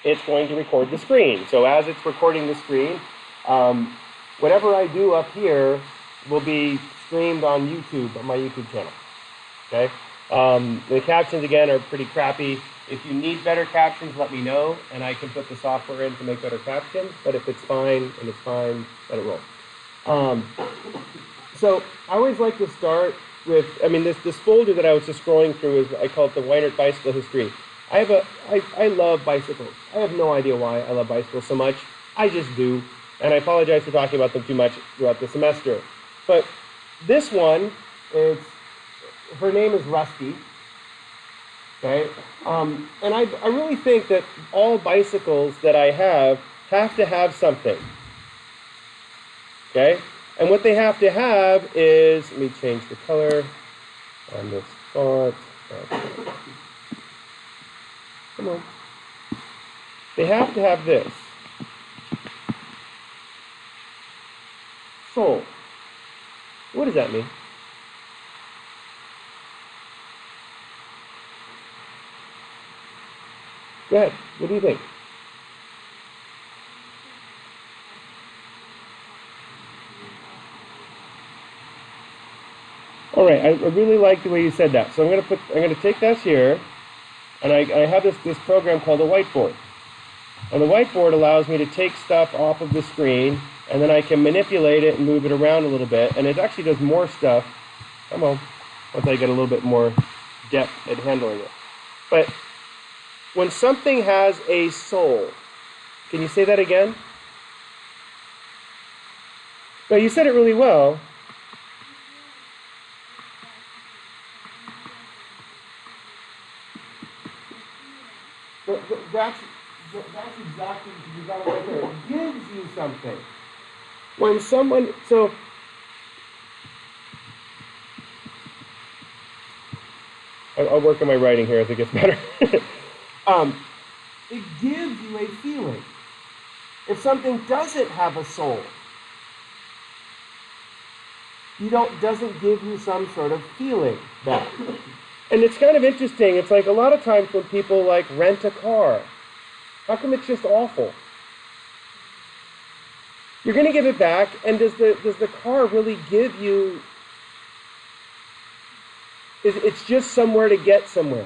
it's going to record the screen. So as it's recording the screen, whatever I do up here will be streamed on YouTube, on my YouTube channel. Okay. The captions again are pretty crappy. If you need better captions, let me know, and I can put the software in to make better captions. But if it's fine and it's fine, let it roll. So I always like to start with, this folder that I was just scrolling through is, I call it the Weinert Bicycle History. I love bicycles. I have no idea why I love bicycles so much. I just do. And I apologize for talking about them too much throughout the semester. But this one, her name is Rusty. Okay? And I really think that all bicycles that I have to have something. Okay? And what they have to have is, let me change the color on this font. Okay. Come on. They have to have this. Soul. What does that mean? Go ahead. What do you think? All right. I really like the way you said that. So I'm going to take this here, and I have this program called a whiteboard. And the whiteboard allows me to take stuff off of the screen, and then I can manipulate it and move it around a little bit. And it actually does more stuff. Come on. Once I get a little bit more depth at handling it. But when something has a soul, can you say that again? No, you said it really well. That's exactly, you got it right there. It gives you something. When someone, so, I'll work on my writing here as it gets better. It gives you a feeling. If something doesn't have a soul, doesn't give you some sort of feeling back. And it's kind of interesting. It's like a lot of times when people like rent a car, how come it's just awful? You're going to give it back, and does the car really give you? It's just somewhere to get somewhere.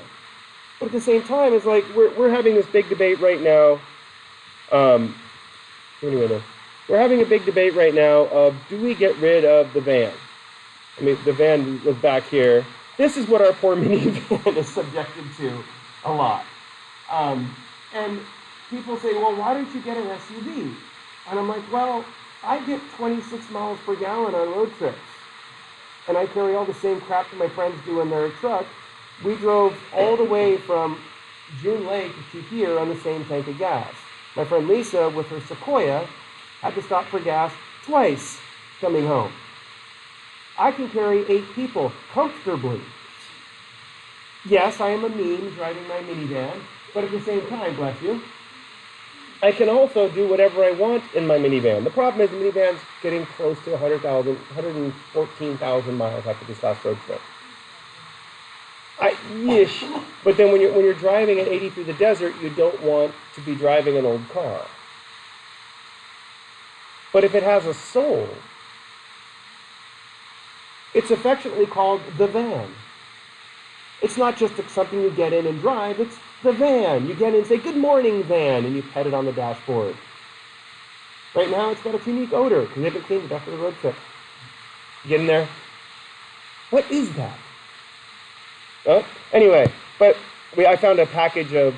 But at the same time, it's like we're having this big debate right now. Anyway, we're having a big debate right now of, do we get rid of the van? I mean, the van was back here. This is what our poor minivan is subjected to a lot. And people say, well, why don't you get an SUV? And I'm like, well, I get 26 miles per gallon on road trips. And I carry all the same crap that my friends do in their truck. We drove all the way from June Lake to here on the same tank of gas. My friend Lisa, with her Sequoia, had to stop for gas twice coming home. I can carry 8 people comfortably. Yes, I am a meme driving my minivan, but at the same time, bless you, I can also do whatever I want in my minivan. The problem is the minivan's getting close to 114,000 miles after this last road trip. But then when you're driving at 80 through the desert, you don't want to be driving an old car. But if it has a soul, it's affectionately called the van. It's not just something you get in and drive, it's the van. You get in and say, good morning, van, and you pet it on the dashboard. Right now, it's got a unique odor because they haven't cleaned it after the road trip. You get in there. What is that? Oh, anyway, but I found a package of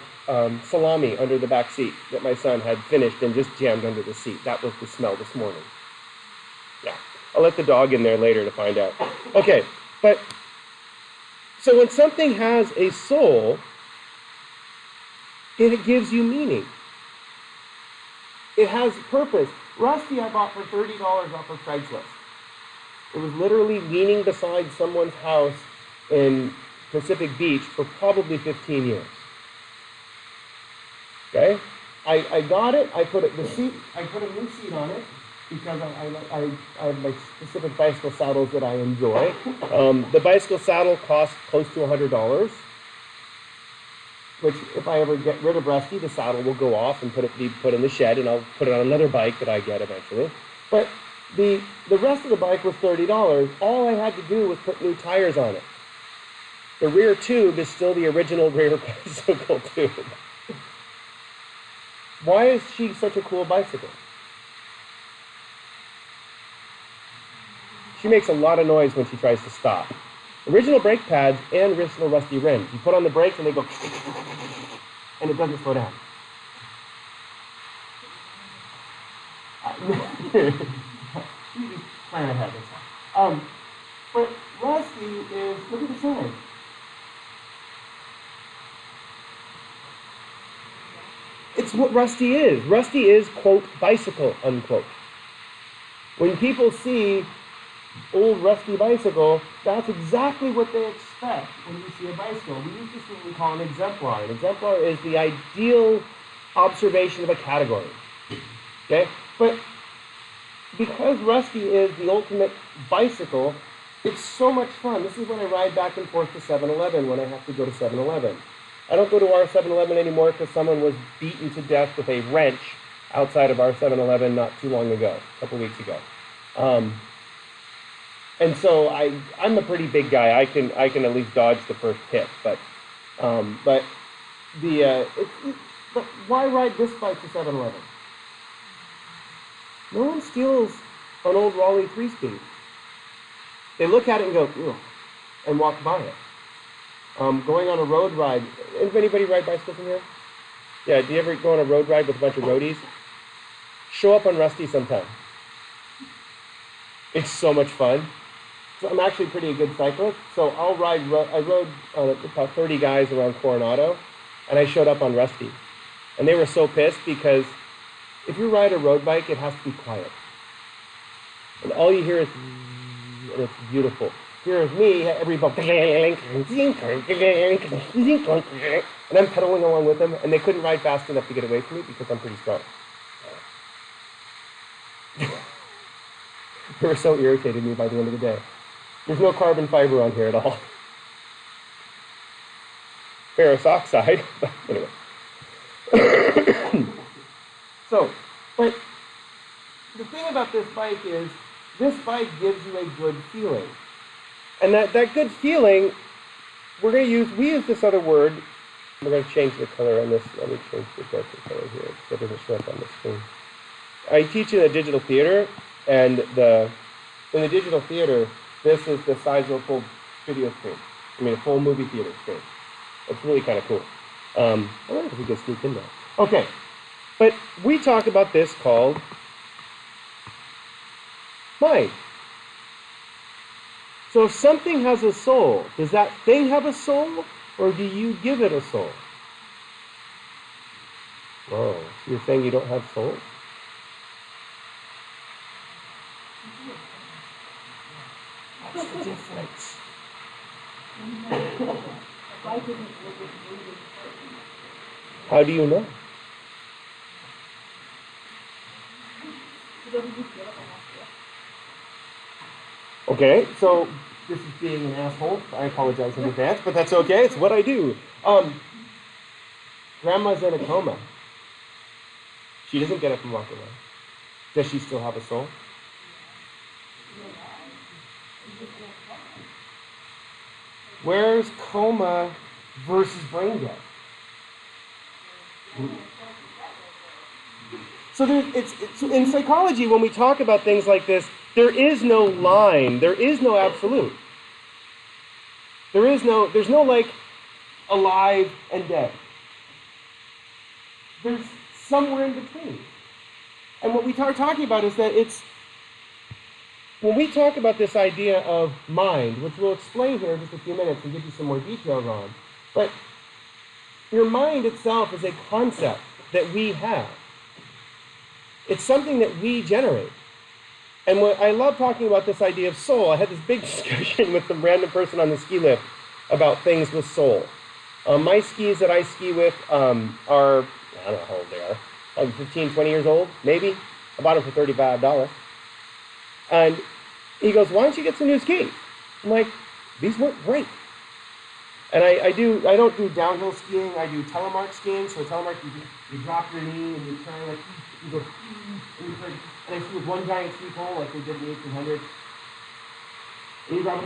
salami under the back seat that my son had finished and just jammed under the seat. That was the smell this morning. Yeah, I'll let the dog in there later to find out. Okay, but so when something has a soul, it gives you meaning. It has purpose. Rusty I bought for $30 off of Craigslist. It was literally leaning beside someone's house in Pacific Beach for probably 15 years. Okay? I got it. I put a new seat on it because I have my specific bicycle saddles that I enjoy. The bicycle saddle costs close to $100. which if I ever get rid of Rusty, the saddle will go off and be put in the shed, and I'll put it on another bike that I get eventually. But the rest of the bike was $30. All I had to do was put new tires on it. The rear tube is still the original rear bicycle tube. Why is she such a cool bicycle? She makes a lot of noise when she tries to stop. Original brake pads and original Rusty rims. You put on the brakes and they go, and it doesn't slow down. You just plan ahead, that's all. But Rusty is, look at the sign. It's what Rusty is. Rusty is, quote, bicycle, unquote. When people see old Rusty bicycle, that's exactly what they expect when you see a bicycle. We use this what we call an exemplar. An exemplar is the ideal observation of a category. Okay? But because Rusty is the ultimate bicycle, it's so much fun. This is when I ride back and forth to 7-Eleven when I have to go to 7-Eleven. I don't go to our 7-Eleven anymore because someone was beaten to death with a wrench outside of our 7-Eleven not too long ago, a couple weeks ago. And so I'm a pretty big guy. I can at least dodge the first hit. But why ride this bike to 7-Eleven? No one steals an old Raleigh 3-speed. They look at it and go, ugh, and walk by it. Going on a road ride. Anybody ride bicycles in here? Yeah, do you ever go on a road ride with a bunch of roadies? Show up on Rusty sometime. It's so much fun. So I'm actually pretty a good cyclist, so I rode about 30 guys around Coronado, and I showed up on Rusty. And they were so pissed because if you ride a road bike, it has to be quiet. And all you hear is, and it's beautiful. Here's me, everybody, and I'm pedaling along with them, and they couldn't ride fast enough to get away from me because I'm pretty strong. They were so irritated at me by the end of the day. There's no carbon fiber on here at all. Ferrous oxide, but anyway. So, but the thing about this bike is, this bike gives you a good feeling. And that good feeling, we use this other word. We're going to change the color on this. Let me change the darker color here so it doesn't show up on the screen. I teach in a digital theater, and in the digital theater, this is the size of a full video screen. I mean, a full movie theater screen. It's really kind of cool. I wonder if we can sneak in there. Okay, but we talk about this called mind. So if something has a soul, does that thing have a soul, or do you give it a soul? Whoa, so you're saying you don't have souls? What's the difference? How do you know? Okay, so this is being an asshole. I apologize in advance, but that's okay. It's what I do. Grandma's in a coma. She doesn't get up and walk around. Does she still have a soul? Where's coma versus brain dead? So in psychology, when we talk about things like this, there is no line. There is no absolute. There's no like alive and dead. There's somewhere in between. And what we are talking about is that when we talk about this idea of mind, which we'll explain here in just a few minutes and give you some more details on, but your mind itself is a concept that we have. It's something that we generate. And what I love talking about this idea of soul. I had this big discussion with some random person on the ski lift about things with soul. My skis that I ski with are, I don't know how old they are, like 15, 20 years old, maybe. I bought them for $35. And he goes, why don't you get some new skis? I'm like, these work great. And I don't do downhill skiing, I do telemark skiing. So telemark, you drop your knee and you try like, you go, and you like, and I see with one giant ski pole, like they did in the 1800s, and you drop,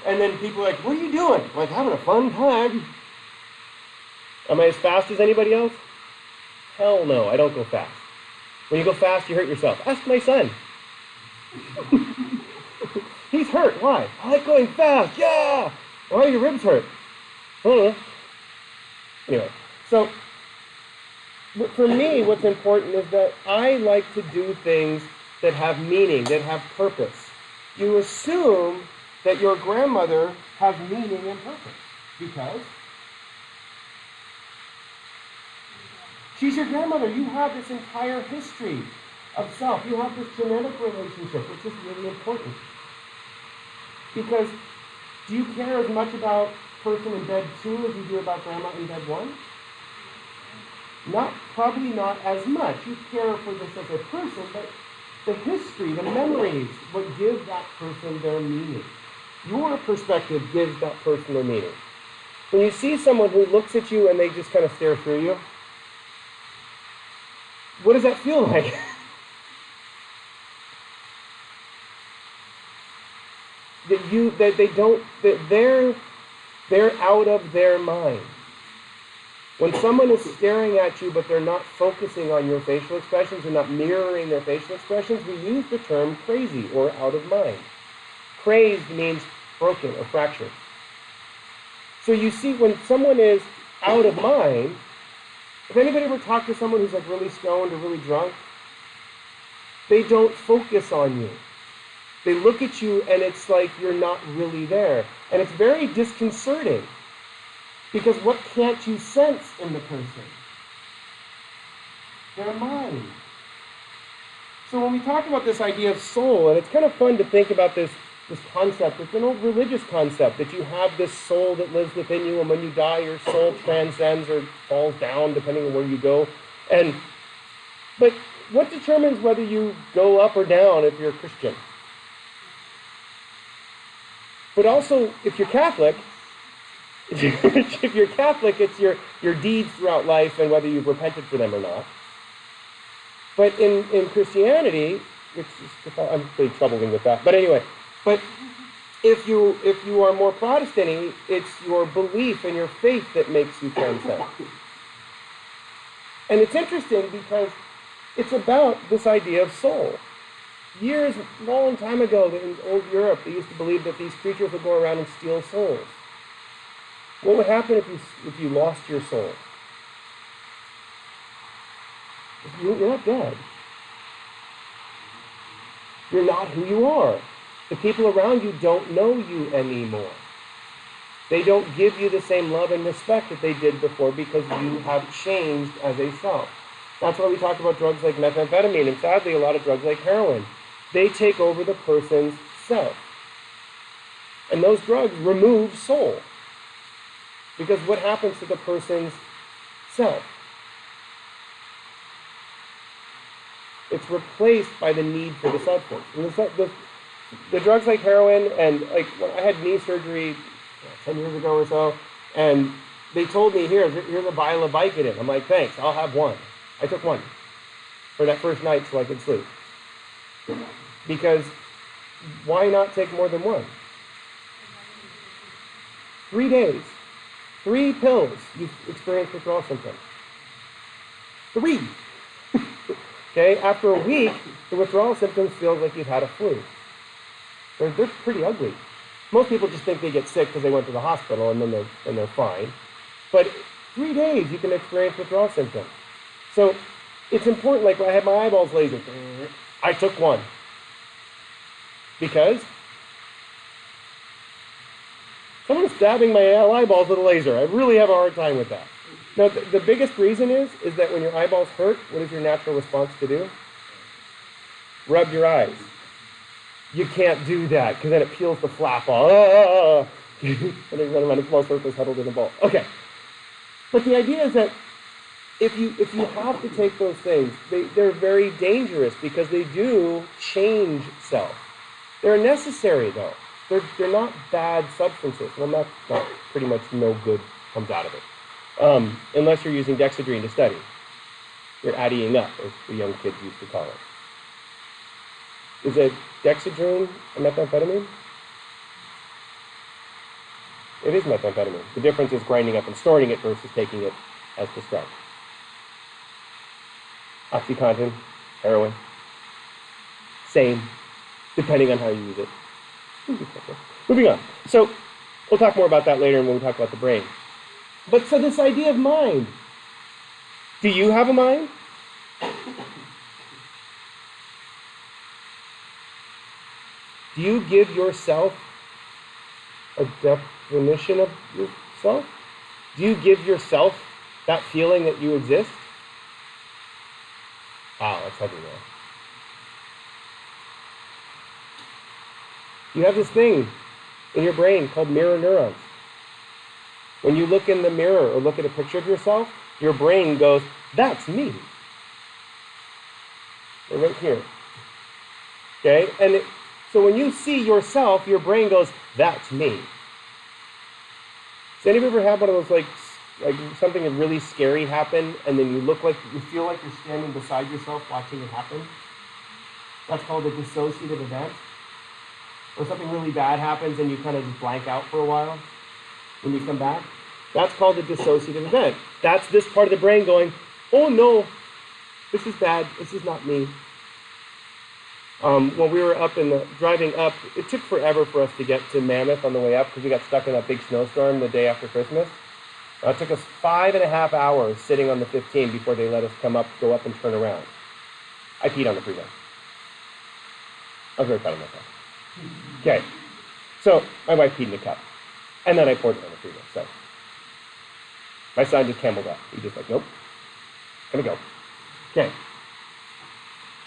and then people are like, what are you doing? I'm like, having a fun time. Am I as fast as anybody else? Hell no, I don't go fast. When you go fast, you hurt yourself. Ask my son. He's hurt. Why? I like going fast. Yeah. Why are your ribs hurt? I don't know. Anyway, so for me, what's important is that I like to do things that have meaning, that have purpose. You assume that your grandmother has meaning and purpose because she's your grandmother. You have this entire history of self. You have this genetic relationship, which is really important. Because do you care as much about person in bed 2 as you do about grandma in bed 1? Probably not as much. You care for this as a person, but the history, the memories, what give that person their meaning. Your perspective gives that person their meaning. When you see someone who looks at you and they just kind of stare through you, what does that feel like? They're out of their mind. When someone is staring at you but they're not focusing on your facial expressions, they're not mirroring their facial expressions, we use the term crazy or out of mind. Crazed means broken or fractured. So you see, when someone is out of mind, if anybody ever talked to someone who's like really stoned or really drunk, they don't focus on you. They look at you and it's like you're not really there. And it's very disconcerting. Because what can't you sense in the person? Their mind. So when we talk about this idea of soul, and it's kind of fun to think about this concept, it's an old religious concept, that you have this soul that lives within you, and when you die, your soul transcends or falls down, depending on where you go. But what determines whether you go up or down if you're a Christian? But also, if you're Catholic, it's your deeds throughout life and whether you've repented for them or not. But in Christianity, I'm really troubling with that. But anyway, if you are more Protestant-y, it's your belief and your faith that makes you transcend. And it's interesting because it's about this idea of soul. Long time ago, in old Europe, they used to believe that these creatures would go around and steal souls. What would happen if you lost your soul? You're not dead. You're not who you are. The people around you don't know you anymore. They don't give you the same love and respect that they did before because you have changed as a self. That's why we talk about drugs like methamphetamine, and sadly a lot of drugs like heroin. They take over the person's self. And those drugs remove soul. Because what happens to the person's self? It's replaced by the need for the substance. And the drugs like heroin, and like when I had knee surgery 10 years ago or so, and they told me, here's a vial of Vicodin. I'm like, thanks, I'll have one. I took one for that first night so I could sleep. Because why not take more than one? 3 days. 3 pills, you've experienced withdrawal symptoms. 3. Okay, after a week, the withdrawal symptoms feel like you've had a flu. They're pretty ugly. Most people just think they get sick because they went to the hospital and then they're fine. But 3 days, you can experience withdrawal symptoms. So it's important, like when I had my eyeballs lasered, I took one. Because someone's stabbing my eyeballs with a laser. I really have a hard time with that. Now, the biggest reason is that when your eyeballs hurt, what is your natural response to do? Rub your eyes. You can't do that, because then it peels the flap off. And they run around in small circles huddled in a ball. Okay. But the idea is that if you have to take those things, they're very dangerous because they do change self. They're necessary, though. they're not bad substances. Well, that's not pretty much no good comes out of it, unless you're using dexedrine to study. You're adding up, as the young kids used to call it. Is a dexedrine a methamphetamine? It is methamphetamine. The difference is grinding up and storing it versus taking it as prescribed. OxyContin, heroin, same, depending on how you use it. Moving on. So we'll talk more about that later when we talk about the brain. But so this idea of mind. Do you have a mind? Do you give yourself a definition of yourself? Do you give yourself that feeling that you exist? Wow, that's heavy there. You have this thing in your brain called mirror neurons. When you look in the mirror or look at a picture of yourself, your brain goes, that's me. They're right here. Okay? And so when you see yourself, your brain goes, that's me. Does anybody ever have one of those, like something really scary happen, and then you feel like you're standing beside yourself watching it happen? That's called a dissociative event. Or something really bad happens and you kind of just blank out for a while when you come back. That's called a dissociative event. That's this part of the brain going, oh no, this is bad, this is not me. When we were driving up, it took forever for us to get to Mammoth on the way up because we got stuck in that big snowstorm the day after Christmas. It took us 5.5 hours sitting on the 15 before they let us go up and turn around. I peed on the freeway. I was very proud of myself. Okay, so my wife peed in the cup, and then I poured it on the freeway. So my son just cameled up. He just like, nope, gonna go. Okay,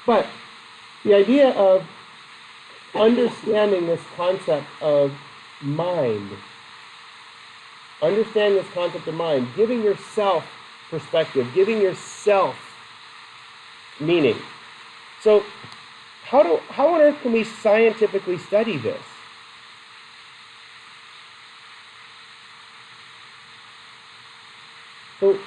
but the idea of understanding this concept of mind, giving yourself perspective, giving yourself meaning. So how on earth can we scientifically study this? So,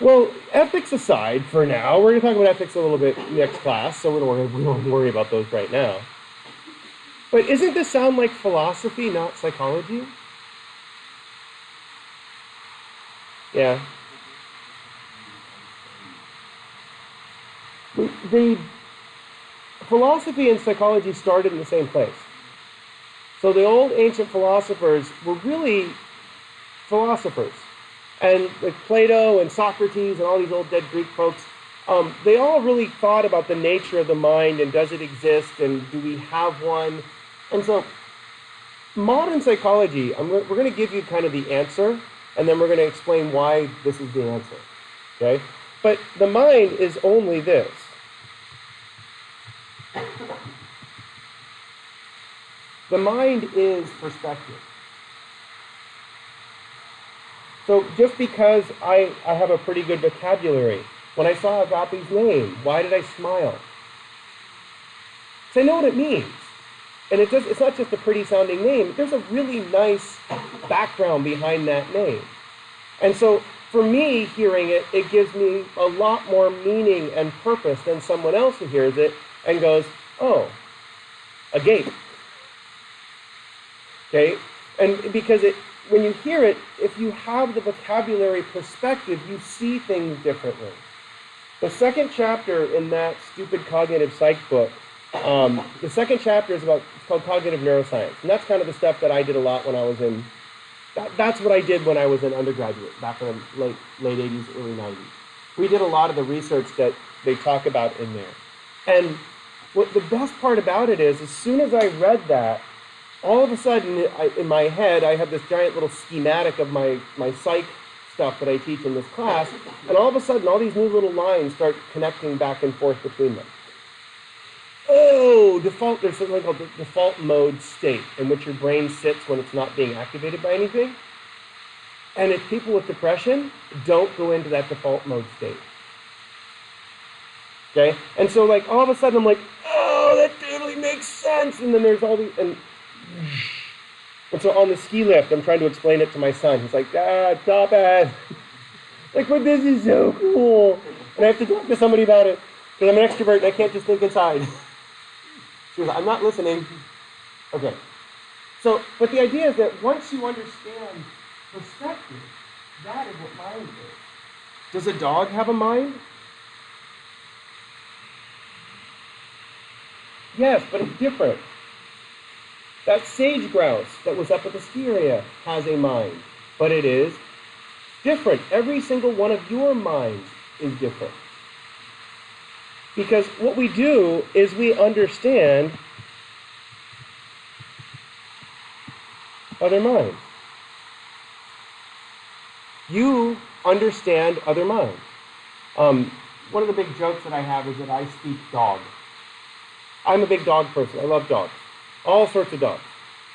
well, ethics aside for now, we're going to talk about ethics a little bit next class, so we don't worry about those right now. But isn't this sound like philosophy, not psychology? Yeah. The philosophy and psychology started in the same place. So the old ancient philosophers were really philosophers. And like Plato and Socrates and all these old dead Greek folks, they all really thought about the nature of the mind and does it exist and do we have one? And so modern psychology, we're going to give you kind of the answer and then we're going to explain why this is the answer. Okay? But the mind is only this. The mind is perspective. So just because I have a pretty good vocabulary, when I saw Agape's name, why did I smile? Because I know what it means. And it's not just a pretty sounding name. There's a really nice background behind that name. And so for me, hearing it, it gives me a lot more meaning and purpose than someone else who hears it and goes, oh, Agape. Okay? And because when you hear it, if you have the vocabulary perspective, you see things differently. The second chapter in that stupid cognitive psych book, the second chapter is it's called Cognitive Neuroscience. And that's kind of the stuff that I did a lot when I was that's what I did when I was an undergraduate, back in the late 80s, early 90s. We did a lot of the research that they talk about in there. And what the best part about it is, as soon as I read that, all of a sudden, in my head, I have this giant little schematic of my psych stuff that I teach in this class, and all of a sudden, all these new little lines start connecting back and forth between them. Oh, there's something called the default mode state, in which your brain sits when it's not being activated by anything. And if people with depression don't go into that default mode state. Okay? And so, like, all of a sudden, I'm like, oh, that totally makes makes sense. And then there's all these, and so on the ski lift, I'm trying to explain it to my son. He's like, Dad, stop it. Like, but this is so cool. And I have to talk to somebody about it because I'm an extrovert and I can't just think inside. She was like, I'm not listening. Okay. So, but the idea is that once you understand perspective, that is what mind is. Does a dog have a mind? Yes, but it's different. That sage grouse that was up at the ski area has a mind, but it is different. Every single one of your minds is different. Because what we do is we understand other minds. You understand other minds. One of the big jokes that I have is that I speak dog. I'm a big dog person. I love dogs. All sorts of dogs.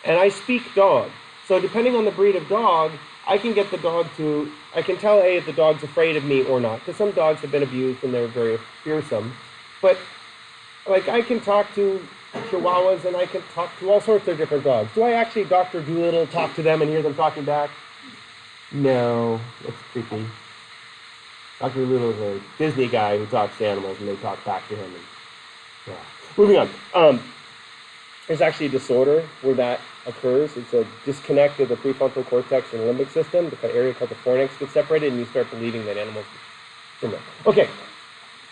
And I speak dog. So depending on the breed of dog, I can get the dog to, I can tell, if the dog's afraid of me or not. Because some dogs have been abused and they're very fearsome. But, like, I can talk to Chihuahuas and I can talk to all sorts of different dogs. Do I actually, Dr. Doolittle, talk to them and hear them talking back? No, that's creepy. Dr. Doolittle is a Disney guy who talks to animals and they talk back to him. And, yeah. Moving on. There's actually a disorder where that occurs. It's a disconnect of the prefrontal cortex and limbic system. The area called the fornix gets separated, and you start believing that animals. Okay.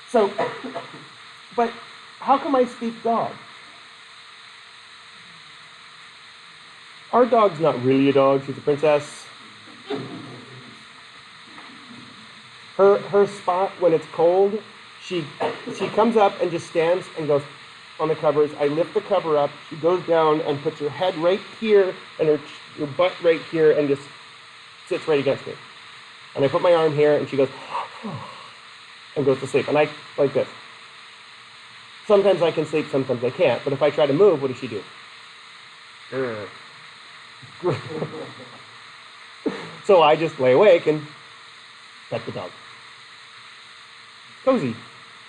So, but how come I speak dog? Our dog's not really a dog. She's a princess. Her spot when it's cold, she comes up and just stands and goes on the covers. I lift the cover up. She goes down and puts her head right here and her butt right here and just sits right against me. And I put my arm here and she goes and goes to sleep. And I like this. Sometimes I can sleep, sometimes I can't. But if I try to move, what does she do? So I just lay awake and pet the dog. Cozy.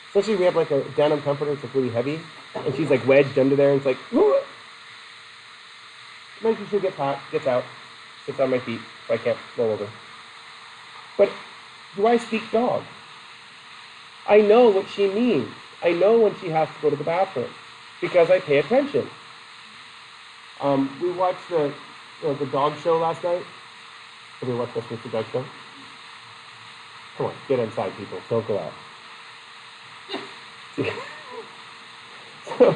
Especially we have like a denim comforter, it's like really heavy, and she's like wedged under there, and it's like, whoo! Eventually she gets out, sits on my feet, so I can't roll over. But do I speak dog? I know what she means. I know when she has to go to the bathroom because I pay attention. We watched the dog show last night. Have you watched this Mr. Dog Show? Come on, get inside, people. Don't go out. So,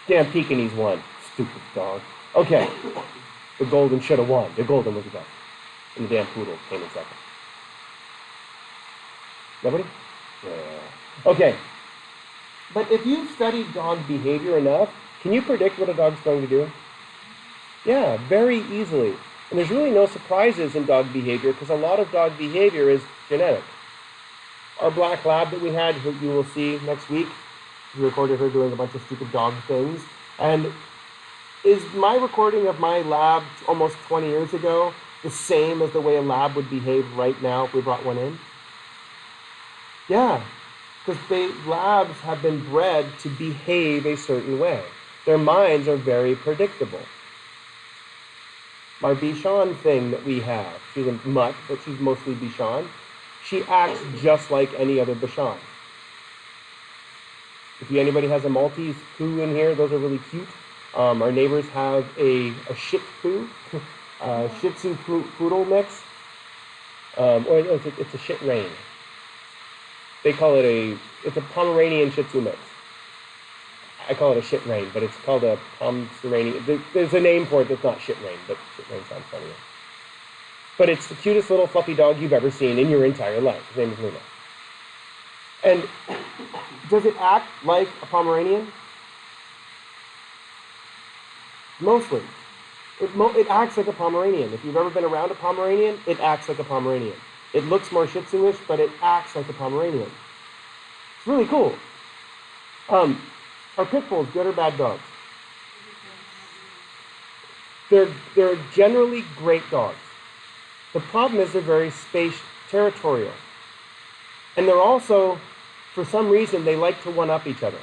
damn Pekingese won. Stupid dog. Okay. The golden should have won. The golden was the best. And the damn poodle came in second. Nobody? Yeah. Okay. But if you've studied dog behavior enough, can you predict what a dog's going to do? Yeah, very easily. And there's really no surprises in dog behavior because a lot of dog behavior is genetic. Our black lab that we had, who you will see next week, we recorded her doing a bunch of stupid dog things. And is my recording of my lab almost 20 years ago the same as the way a lab would behave right now if we brought one in? Yeah, because labs have been bred to behave a certain way. Their minds are very predictable. Our Bichon thing that we have, she's a mutt, but she's mostly Bichon. She acts just like any other Bichon. If anybody has a Maltese poo in here, those are really cute. Our neighbors have a Shih Tzu, Shih Tzu poodle mix. It's a Shih Rain. They call it it's a Pomeranian Shih Tzu mix. I call it a Shit Rain, but it's called a Pomeranian. There's a name for it that's not Shit Rain, but Shit Rain sounds funnier. But it's the cutest little fluffy dog you've ever seen in your entire life. His name is Luna. And does it act like a Pomeranian? Mostly. It acts like a Pomeranian. If you've ever been around a Pomeranian, it acts like a Pomeranian. It looks more Shih Tzu-ish, but it acts like a Pomeranian. It's really cool. Are pit bulls good or bad dogs? They're generally great dogs. The problem is they're very territorial. And they're also, for some reason, they like to one-up each other.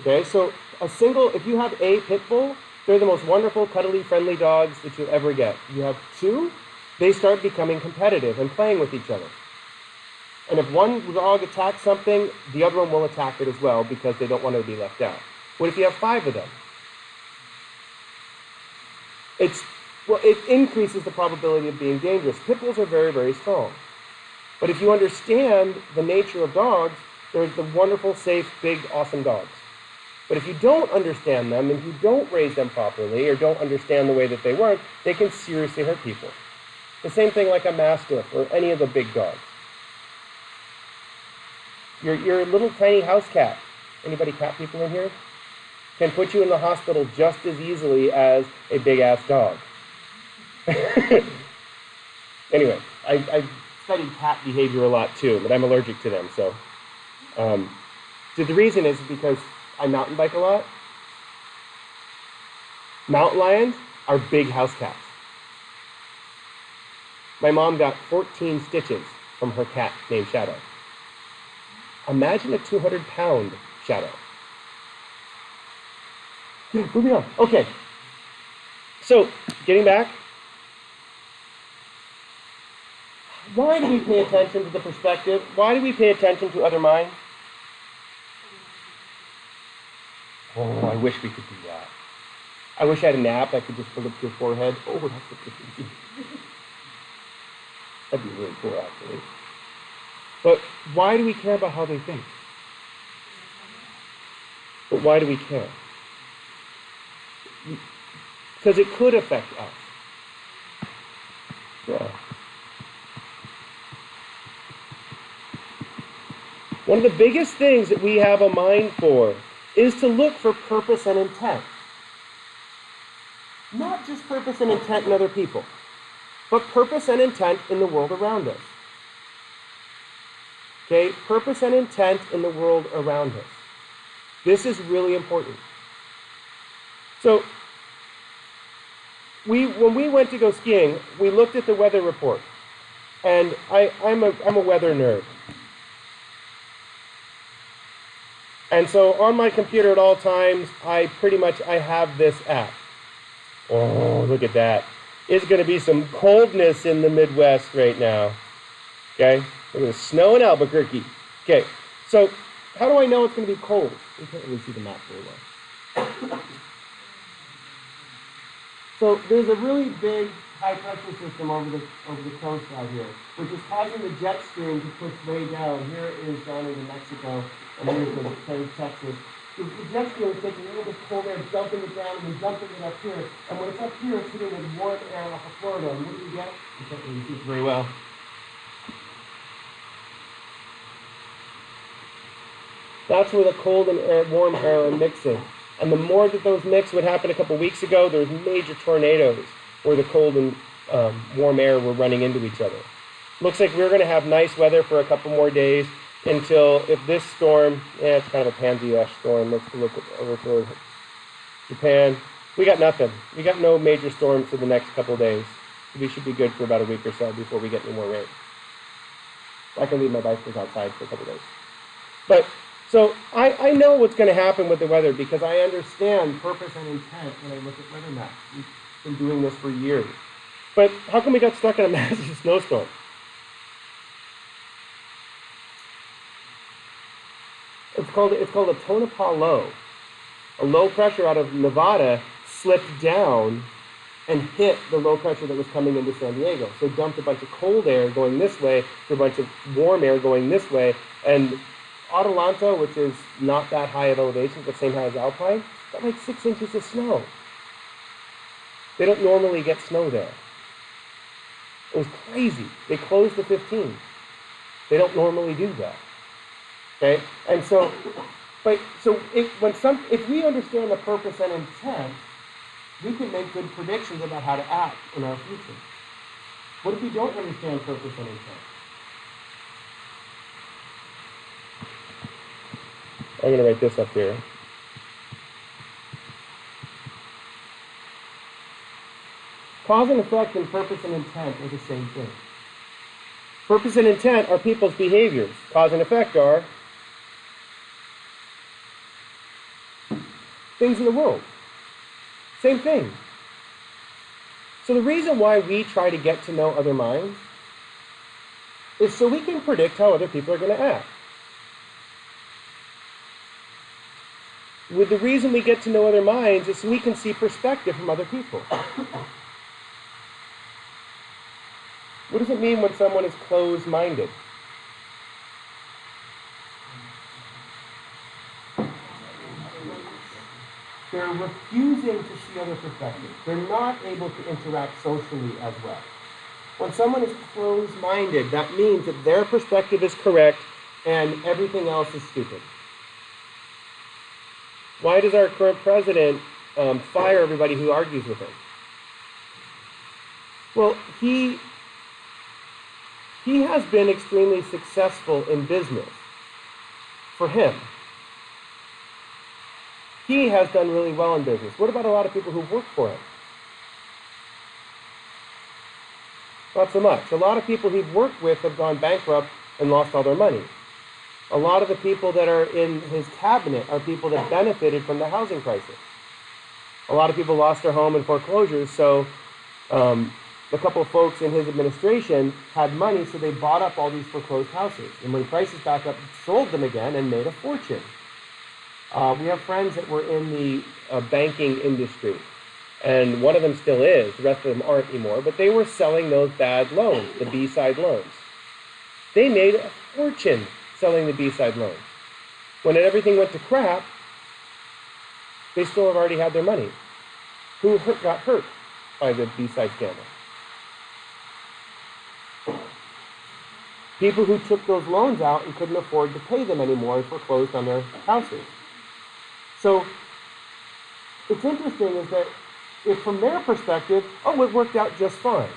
Okay, so if you have a pit bull, they're the most wonderful, cuddly, friendly dogs that you'll ever get. You have two, they start becoming competitive and playing with each other. And if one dog attacks something, the other one will attack it as well because they don't want to be left out. What if you have 5 of them? It increases the probability of being dangerous. Pit bulls are very, very strong. But if you understand the nature of dogs, there's the wonderful, safe, big, awesome dogs. But if you don't understand them, and you don't raise them properly, or don't understand the way that they work, they can seriously hurt people. The same thing like a Mastiff or any of the big dogs. Your little tiny house cat, anybody cat people in here, can put you in the hospital just as easily as a big-ass dog. Anyway, I studied cat behavior a lot too, but I'm allergic to them. So the reason is because I mountain bike a lot. Mountain lions are big house cats. My mom got 14 stitches from her cat named Shadow. Imagine a 200-pound Shadow. Yeah, moving on. Okay. So, getting back. Why do we pay attention to the perspective? Why do we pay attention to other minds? Oh, I wish we could do that. I wish I had an app I could just pull up to your forehead. Oh, that's what this would be. That'd be really cool, actually. But why do we care about how they think? But why do we care? Because it could affect us. Yeah. One of the biggest things that we have a mind for is to look for purpose and intent. Not just purpose and intent in other people, but purpose and intent in the world around us. Okay? Purpose and intent in the world around us. This is really important. So, when we went to go skiing, we looked at the weather report. And I'm a weather nerd. And so on my computer at all times, I have this app. Oh, look at that. It's going to be some coldness in the Midwest right now. Okay? Look at the snow in Albuquerque. Okay, so how do I know it's going to be cold? You can't really see the map very well. So there's a really big high-pressure system over the coast out here, which is causing the jet stream to push way down. Here is down into Mexico, and here's the Texas. The jet stream is taking all this cold air, dumping it down, and then dumping it up here. And when it's up here, it's hitting with warm air off of Florida. And what do you get? You can't really see it very well. That's where the cold and warm air are mixing. And the more that those mix, what happened a couple weeks ago, there was major tornadoes where the cold and warm air were running into each other. Looks like we're going to have nice weather for a couple more days until, if this storm, it's kind of a pansy-ash storm. Let's look over to Japan. We got nothing. We got no major storms for the next couple of days. We should be good for about a week or so before we get any more rain. I can leave my bicycles outside for a couple of days. But so I know what's going to happen with the weather because I understand purpose and intent when I look at weather maps. We've been doing this for years. But how come we got stuck in a massive snowstorm? It's called a Tonopah low. A low pressure out of Nevada slipped down and hit the low pressure that was coming into San Diego. So dumped a bunch of cold air going this way to a bunch of warm air going this way, and Atalanta, which is not that high of elevation, but same high as Alpine, got like 6 inches of snow. They don't normally get snow there. It was crazy. They closed the 15. They don't normally do that. Okay? And so, if we understand the purpose and intent, we can make good predictions about how to act in our future. What if we don't understand purpose and intent? I'm going to write this up here. Cause and effect and purpose and intent are the same thing. Purpose and intent are people's behaviors. Cause and effect are things in the world. Same thing. So the reason why we try to get to know other minds is so we can predict how other people are going to act. With the reason we get to know other minds is so we can see perspective from other people. What does it mean when someone is closed-minded? They're refusing to see other perspectives. They're not able to interact socially as well. When someone is closed-minded, that means that their perspective is correct and everything else is stupid. Why does our current president fire everybody who argues with him? Well, he has been extremely successful in business. For him. He has done really well in business. What about a lot of people who've worked for him? Not so much. A lot of people he's worked with have gone bankrupt and lost all their money. A lot of the people that are in his cabinet are people that benefited from the housing crisis. A lot of people lost their home in foreclosures, so a couple of folks in his administration had money, so they bought up all these foreclosed houses. And when prices back up, sold them again and made a fortune. We have friends that were in the banking industry, and one of them still is. The rest of them aren't anymore, but they were selling those bad loans, the B-side loans. They made a fortune selling the B-side loans. When everything went to crap, they still have already had their money. Who got hurt by the B-side scandal? People who took those loans out and couldn't afford to pay them anymore and foreclosed on their houses. So, it's interesting is that if from their perspective, oh, it worked out just fine.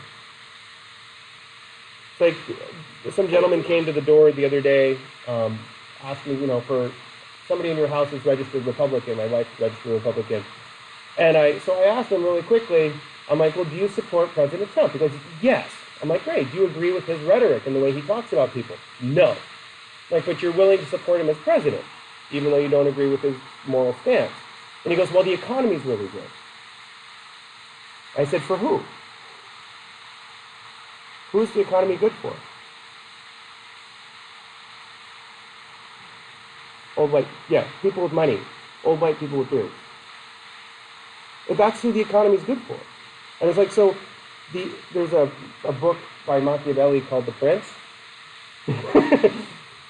It's like some gentleman came to the door the other day, asked me, for somebody in your house is registered Republican. My wife's registered Republican. And so I asked him really quickly, I'm like, well, do you support President Trump? He goes, yes. I'm like, great. Do you agree with his rhetoric and the way he talks about people? No. Like, but you're willing to support him as president, even though you don't agree with his moral stance. And he goes, well, the economy's really good. I said, for who? Who's the economy good for? Old white, yeah, people with money. Old white people with beards. But that's who the economy's good for. And it's like, so there's a book by Machiavelli called The Prince,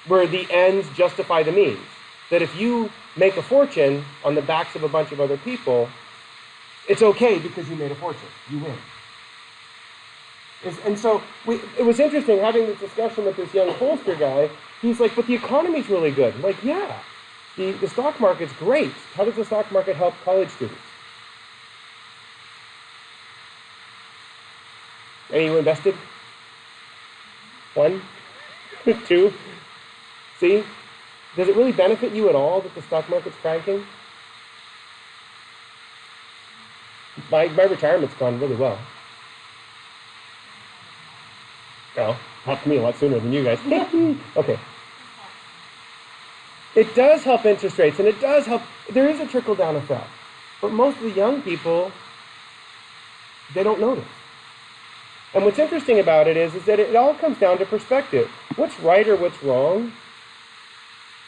where the ends justify the means. That if you make a fortune on the backs of a bunch of other people, it's okay because you made a fortune. You win. And so it was interesting having this discussion with this young pollster guy. He's like, but the economy's really good. I'm like, yeah, the stock market's great. How does the stock market help college students? Are you invested? 1? 2? See? Does it really benefit you at all that the stock market's cranking? My retirement's gone really well. Well, helped me a lot sooner than you guys. Okay. It does help interest rates, and it does help. There is a trickle-down effect. But most of the young people, they don't notice. And what's interesting about it is that it all comes down to perspective. What's right or what's wrong?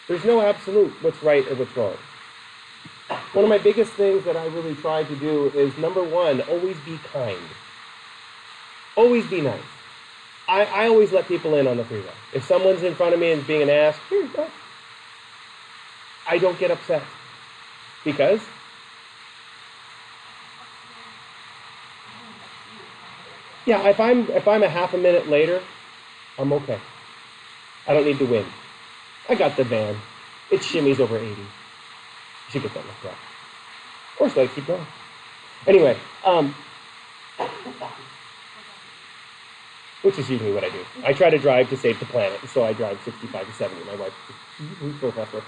There's no absolute what's right or what's wrong. One of my biggest things that I really try to do is, number one, always be kind. Always be nice. I always let people in on the freeway. If someone's in front of me and being an ass, here you go. I don't get upset. Because yeah, if I'm a half a minute later, I'm okay. I don't need to win. I got the van. It shimmies over 80. You should get that looked at. Or should I keep going? Anyway, which is usually what I do. I try to drive to save the planet, so I drive 65 to 70. My wife just so faster.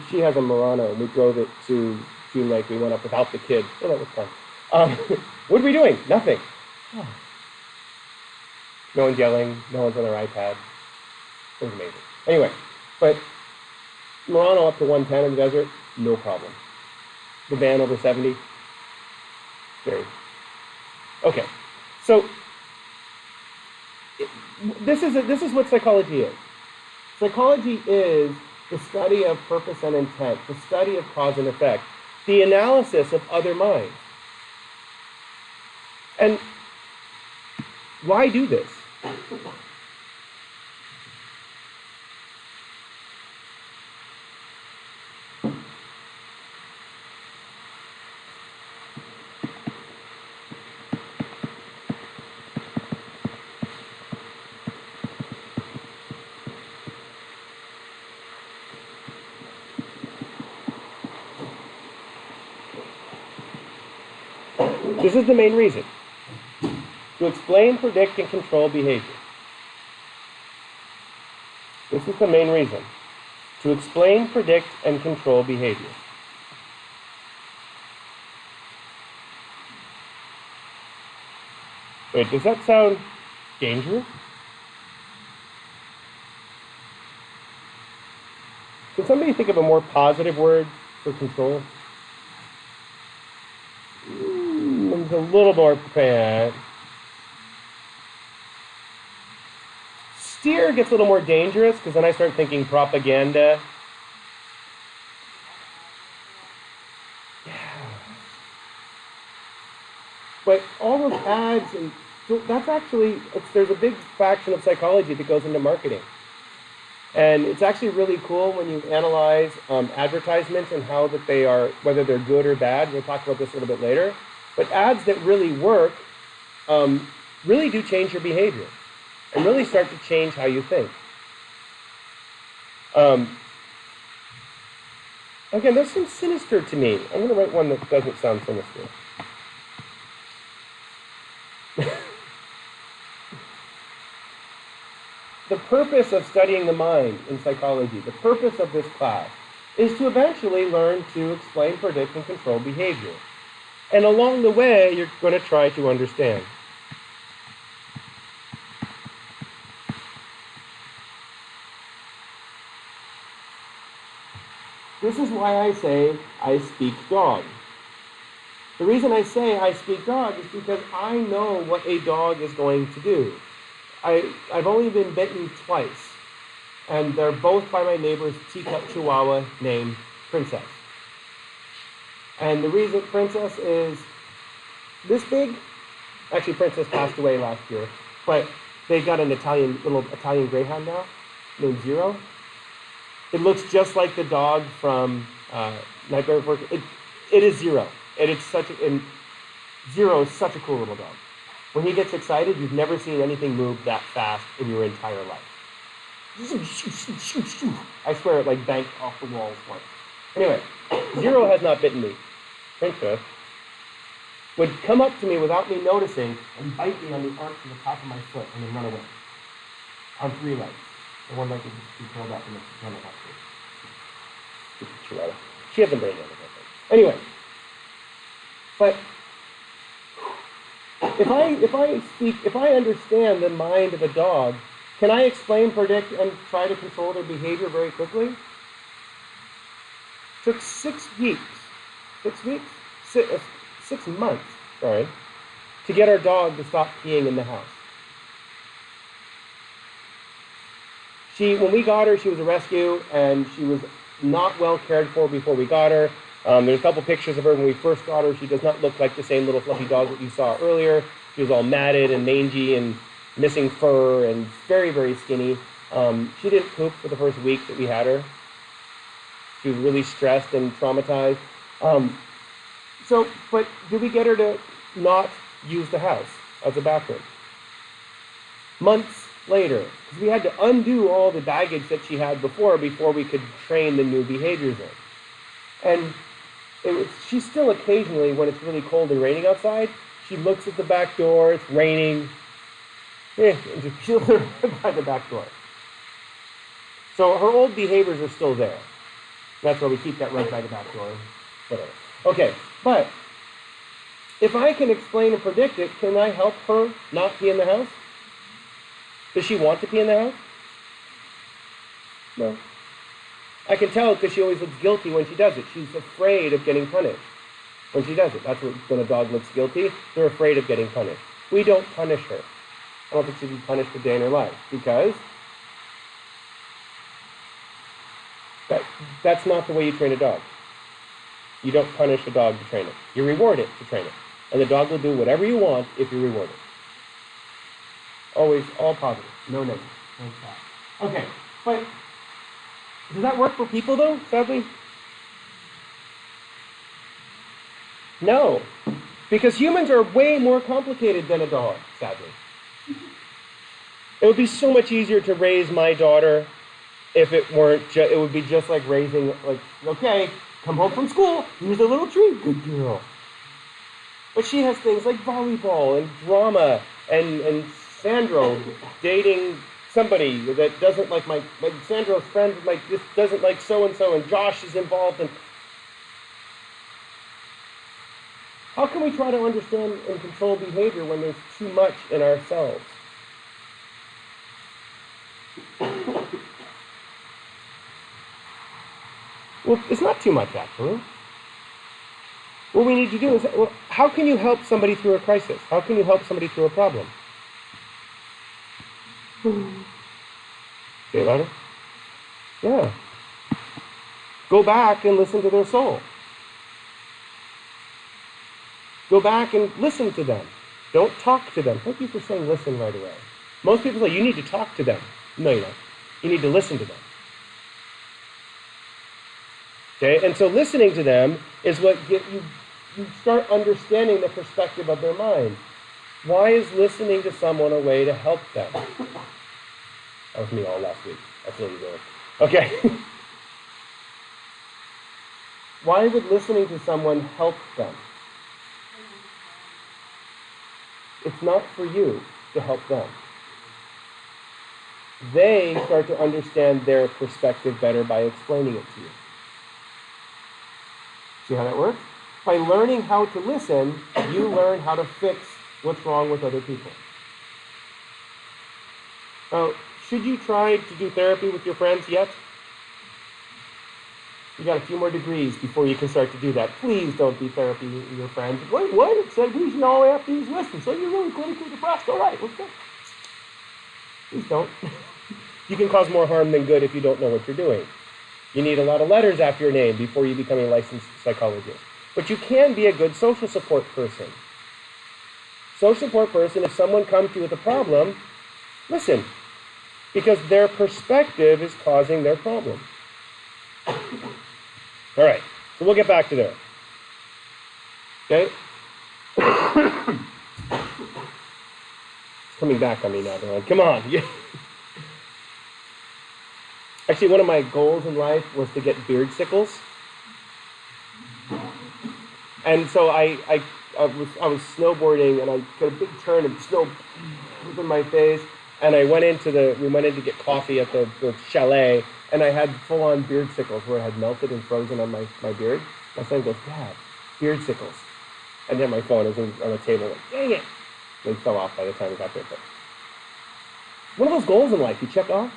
She has a Murano, and we drove it to June Lake. We went up without the kids. Oh, that was fun. What are we doing? Nothing. Oh. No one's yelling. No one's on their iPad. It was amazing. Anyway, but Murano up to 110 in the desert, no problem. The van over 70? Very. Okay. So this is what psychology is. Psychology is the study of purpose and intent, the study of cause and effect, the analysis of other minds. And why do this? This is the main reason. To explain, predict, and control behavior. This is the main reason. To explain, predict, and control behavior. Wait, does that sound dangerous? Can somebody think of a more positive word for control? It's a little more bad. Steer gets a little more dangerous because then I start thinking propaganda. Yeah. But all those ads, and that's actually, there's a big faction of psychology that goes into marketing. And it's actually really cool when you analyze advertisements and how that they are, whether they're good or bad. We'll talk about this a little bit later. But ads that really work really do change your behavior and really start to change how you think. Again, there's some sinister to me. I'm going to write one that doesn't sound sinister. The purpose of studying the mind in psychology, the purpose of this class, is to eventually learn to explain, predict, and control behavior. And along the way, you're going to try to understand. This is why I say I speak dog. The reason I say I speak dog is because I know what a dog is going to do. I've only been bitten twice, and they're both by my neighbor's teacup chihuahua named Princess. And the reason Princess is this big, actually Princess passed away last year, but they got an little Italian greyhound now, named Zero. It looks just like the dog from Nightmare Before. It is Zero, and Zero is such a cool little dog. When he gets excited, you've never seen anything move that fast in your entire life. I swear it like banked off the walls once. Anyway, Zero has not bitten me. Princess would come up to me without me noticing and bite me on the arch of the top of my foot and then run away. On 3 legs. And one leg would just be curled up and then run up to it. Chihuahua. She hasn't brain damage, I think. Anyway, but if I understand the mind of a dog, can I explain, predict, and try to control their behavior very quickly? It took 6 weeks, 6 months, sorry, to get our dog to stop peeing in the house. When we got her, she was a rescue, and she was not well cared for before we got her. There's a couple pictures of her when we first got her. She does not look like the same little fluffy dog that you saw earlier. She was all matted and mangy and missing fur and very, very skinny. She didn't poop for the first week that we had her. She was really stressed and traumatized. But did we get her to not use the house as a bathroom? Months later, because we had to undo all the baggage that she had before we could train the new behaviors in. And she still occasionally, when it's really cold and raining outside, she looks at the back door, it's raining, and just peels her by the back door. So her old behaviors are still there. That's why we keep that right by the back door, whatever. Okay, but if I can explain and predict it, can I help her not pee in the house? Does she want to pee in the house? No. I can tell because she always looks guilty when she does it. She's afraid of getting punished. when she does it. That's when a dog looks guilty. They're afraid of getting punished. We don't punish her. I don't think she'd be punished a day in her life because that's not the way you train a dog. You don't punish a dog to train it. You reward it to train it. And the dog will do whatever you want if you reward it. Always all positive, no negative. Okay, but does that work for people though, sadly? No, because humans are way more complicated than a dog, sadly. It would be so much easier to raise my daughter if it weren't, it would be just like raising, like, okay, come home from school, here's a little treat, good girl. But she has things like volleyball and drama and Sandro dating somebody that doesn't like my Sandro's friend like this doesn't like so-and-so and Josh is involved in. How can we try to understand and control behavior when there's too much in ourselves? Well, it's not too much, actually. What we need to do is, well, how can you help somebody through a crisis? How can you help somebody through a problem? Say it louder. Yeah. Go back and listen to their soul. Go back and listen to them. Don't talk to them. Thank you for saying listen right away. Most people say, you need to talk to them. No, you don't. You need to listen to them. Okay, and so listening to them is what you start understanding the perspective of their mind. Why is listening to someone a way to help them? That was me all last week. That's what you doing. Okay. Why would listening to someone help them? It's not for you to help them. They start to understand their perspective better by explaining it to you. See how that works? By learning how to listen, you learn how to fix what's wrong with other people. Now, should you try to do therapy with your friends yet? You got a few more degrees before you can start to do that. Please don't do therapy with your friends. Wait, what? It said we should all have to use listen. So you're really clinically depressed. All right, let's go. Please don't. You can cause more harm than good if you don't know what you're doing. You need a lot of letters after your name before you become a licensed psychologist. But you can be a good social support person. Social support person, if someone comes to you with a problem, listen. Because their perspective is causing their problem. All right, so we'll get back to there. Okay? It's coming back on me now, Don. Come on. Actually, one of my goals in life was to get beard sickles. And so I was snowboarding, and I got a big turn, and snow was in my face. And we went in to get coffee at the chalet, and I had full-on beard sickles where it had melted and frozen on my beard. My son goes, Dad, beard sickles. And then my phone was on the table, like, dang it. And it fell off by the time we got there. But one of those goals in life you check off.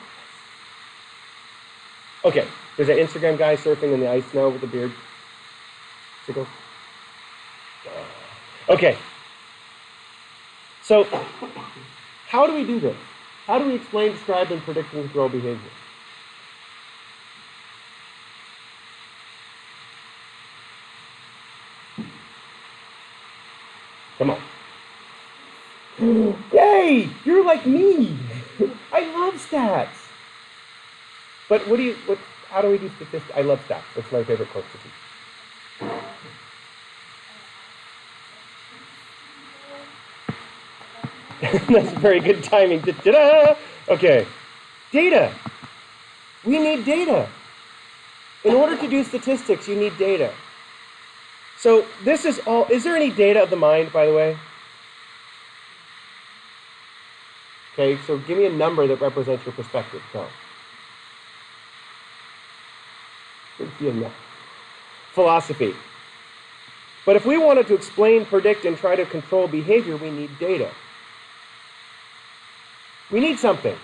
Okay, there's an Instagram guy surfing in the ice snow with a beard sickles. Okay. So, how do we do this? How do we explain, describe, and predict and control behavior? Come on. Yay! You're like me! I love stats! But how do we do statistics? I love stats. That's my favorite course to teach. That's very good timing. Da-da-da! Okay. Data. We need data. In order to do statistics, you need data. So this is all. Is there any data of the mind, by the way? Okay, so give me a number that represents your perspective. Go. Philosophy. But if we wanted to explain, predict, and try to control behavior, we need data. We need something.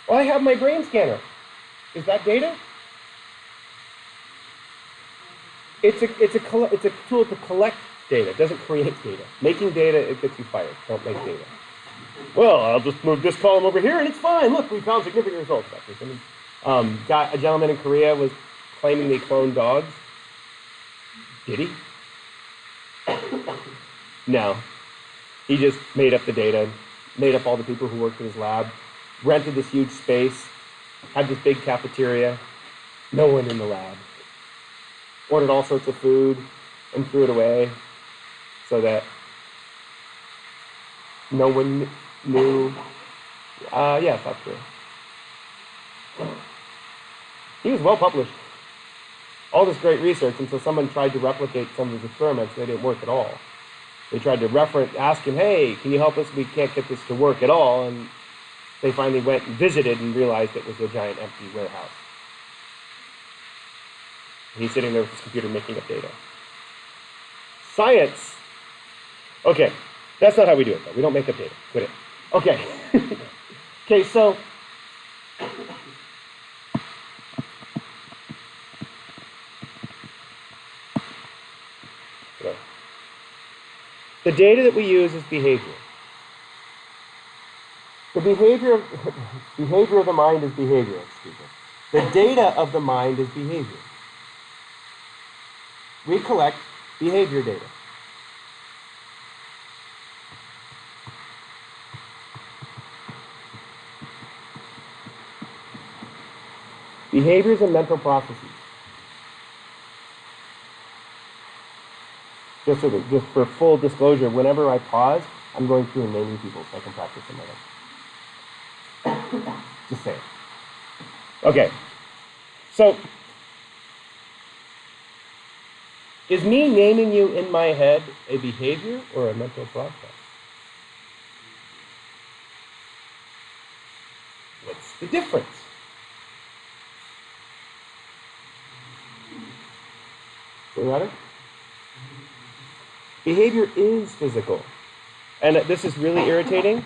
Well, I have my brain scanner. Is that data? it's a tool to collect data. It doesn't create data. Making data, it gets you fired. Don't make data. Well, I'll just move this column over here and it's fine. Look, we found significant results. A gentleman in Korea was claiming they cloned dogs. Did he? No. He just made up the data, made up all the people who worked in his lab, rented this huge space, had this big cafeteria, no one in the lab. Ordered all sorts of food and threw it away so that no one knew. Yes, that's true. He was well published. All this great research until someone tried to replicate some of his experiments. They didn't work at all. They tried to ask him, hey, can you help us? We can't get this to work at all. And they finally went and visited and realized it was a giant empty warehouse. And he's sitting there with his computer making up data. Science. Okay, that's not how we do it, though. We don't make up data. Quit it. Okay. Okay, so the data that we use is behavior. The behavior of the mind is behavior, excuse me. The data of the mind is behavior. We collect behavior data. Behaviors and mental processes. Just for full disclosure, whenever I pause, I'm going through and naming people so I can practice in my head. Just saying. Okay. So, is me naming you in my head a behavior or a mental process? What's the difference? So, you got it? Behavior is physical. And this is really irritating.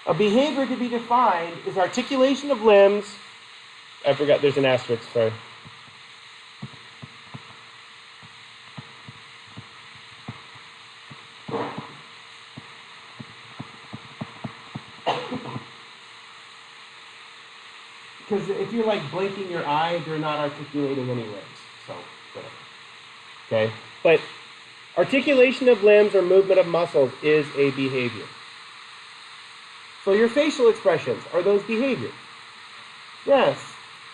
A behavior to be defined is articulation of limbs. I forgot there's an asterisk, sorry. Because if you're like blinking your eye, you're not articulating any limbs. So, whatever. Okay? But articulation of limbs or movement of muscles is a behavior. So your facial expressions, are those behaviors? Yes.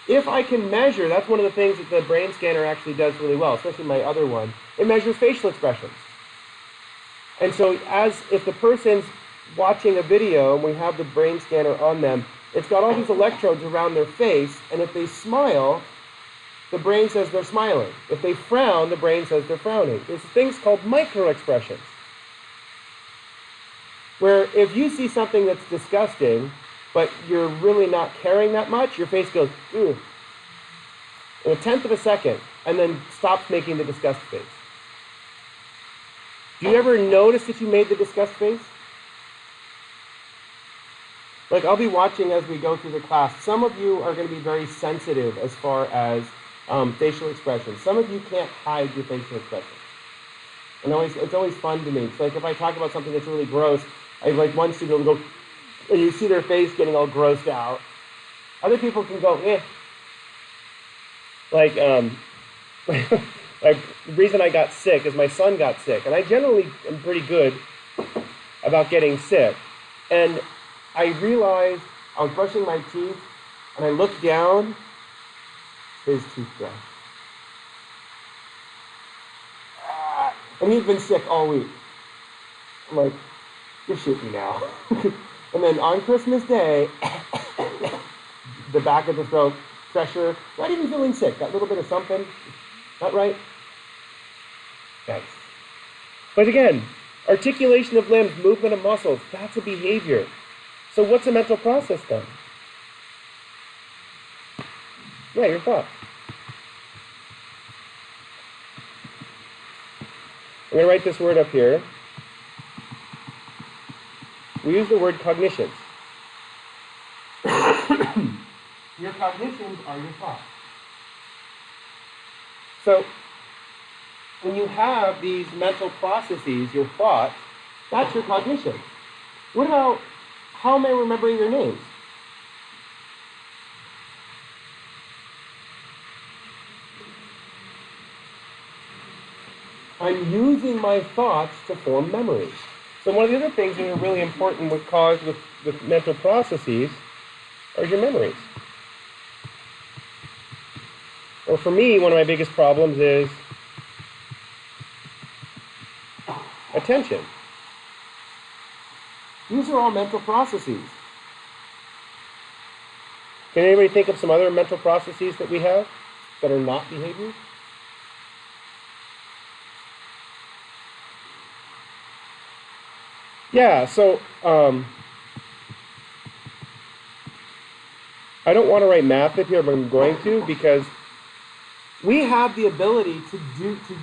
If I can measure, that's one of the things that the brain scanner actually does really well, especially my other one. It measures facial expressions. And so if the person's watching a video and we have the brain scanner on them, it's got all these electrodes around their face, and if they smile, the brain says they're smiling. If they frown, the brain says they're frowning. There's things called microexpressions, where if you see something that's disgusting, but you're really not caring that much, your face goes, ooh, in a tenth of a second, and then stops making the disgust face. Do you ever notice that you made the disgust face? Like, I'll be watching as we go through the class. Some of you are going to be very sensitive as far as facial expressions. Some of you can't hide your facial expressions. And it's always fun to me. So like if I talk about something that's really gross, I like one student will go, and you see their face getting all grossed out. Other people can go, eh. Like, like the reason I got sick is my son got sick. And I generally am pretty good about getting sick. And I realized I was brushing my teeth, and I looked down, his toothbrush. And he'd been sick all week. I'm like, you're shitting me now. And then on Christmas Day, the back of the throat, pressure, not even feeling sick, that little bit of something. Not right? Thanks. But again, articulation of limbs, movement of muscles, that's a behavior. So what's a mental process then? Yeah, your thought. I'm going to write this word up here. We use the word cognitions. Your cognitions are your thoughts. So when you have these mental processes, your thoughts, that's your cognition. What about, how am I remembering your names? I'm using my thoughts to form memories. So one of the other things that are really important with mental processes are your memories. Or for me, one of my biggest problems is attention. These are all mental processes. Can anybody think of some other mental processes that we have that are not behaviors? Yeah, so I don't want to write math up here, but I'm going to, because we have the ability to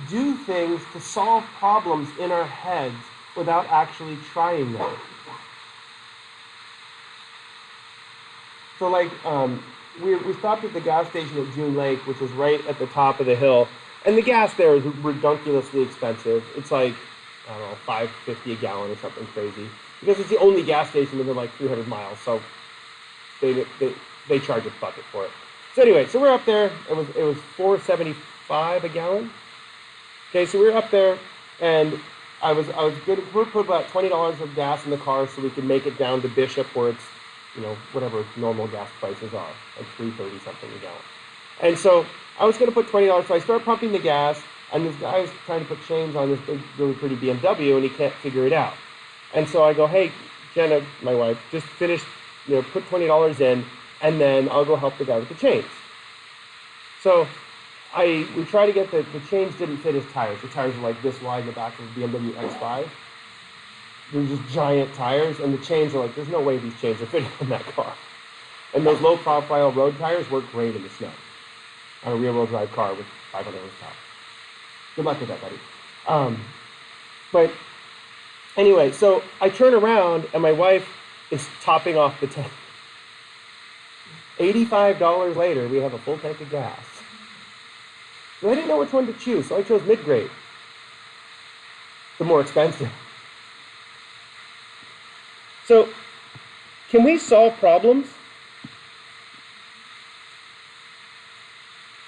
do things, to solve problems in our heads without actually trying them. So like, we stopped at the gas station at June Lake, which is right at the top of the hill, and the gas there is ridiculously expensive. It's like, I don't know, $5.50 a gallon or something crazy, because it's the only gas station within like 300 miles, so they charge a bucket for it. So anyway, so we're up there. It was $4.75 a gallon. Okay, so we were up there, and I was good. We put about $20 of gas in the car so we could make it down to Bishop, where it's, you know, whatever normal gas prices are, like $3.30 something a gallon. And so I was going to put $20, so I start pumping the gas, and this guy is trying to put chains on this big, really pretty BMW, and he can't figure it out. And so I go, hey, Jenna, my wife, just finish, put $20 in, and then I'll go help the guy with the chains. So we try to get the chains didn't fit his tires. The tires were like this wide in the back of the BMW X5. They're just giant tires, and the chains are like, there's no way these chains are fitting in that car. And those low-profile road tires work great in the snow on a rear-wheel drive car with 500 horsepower. Good luck with that, buddy. But anyway, so I turn around, and my wife is topping off the tank. $85 later, we have a full tank of gas. So I didn't know which one to choose, so I chose mid-grade, the more expensive. So, can we solve problems?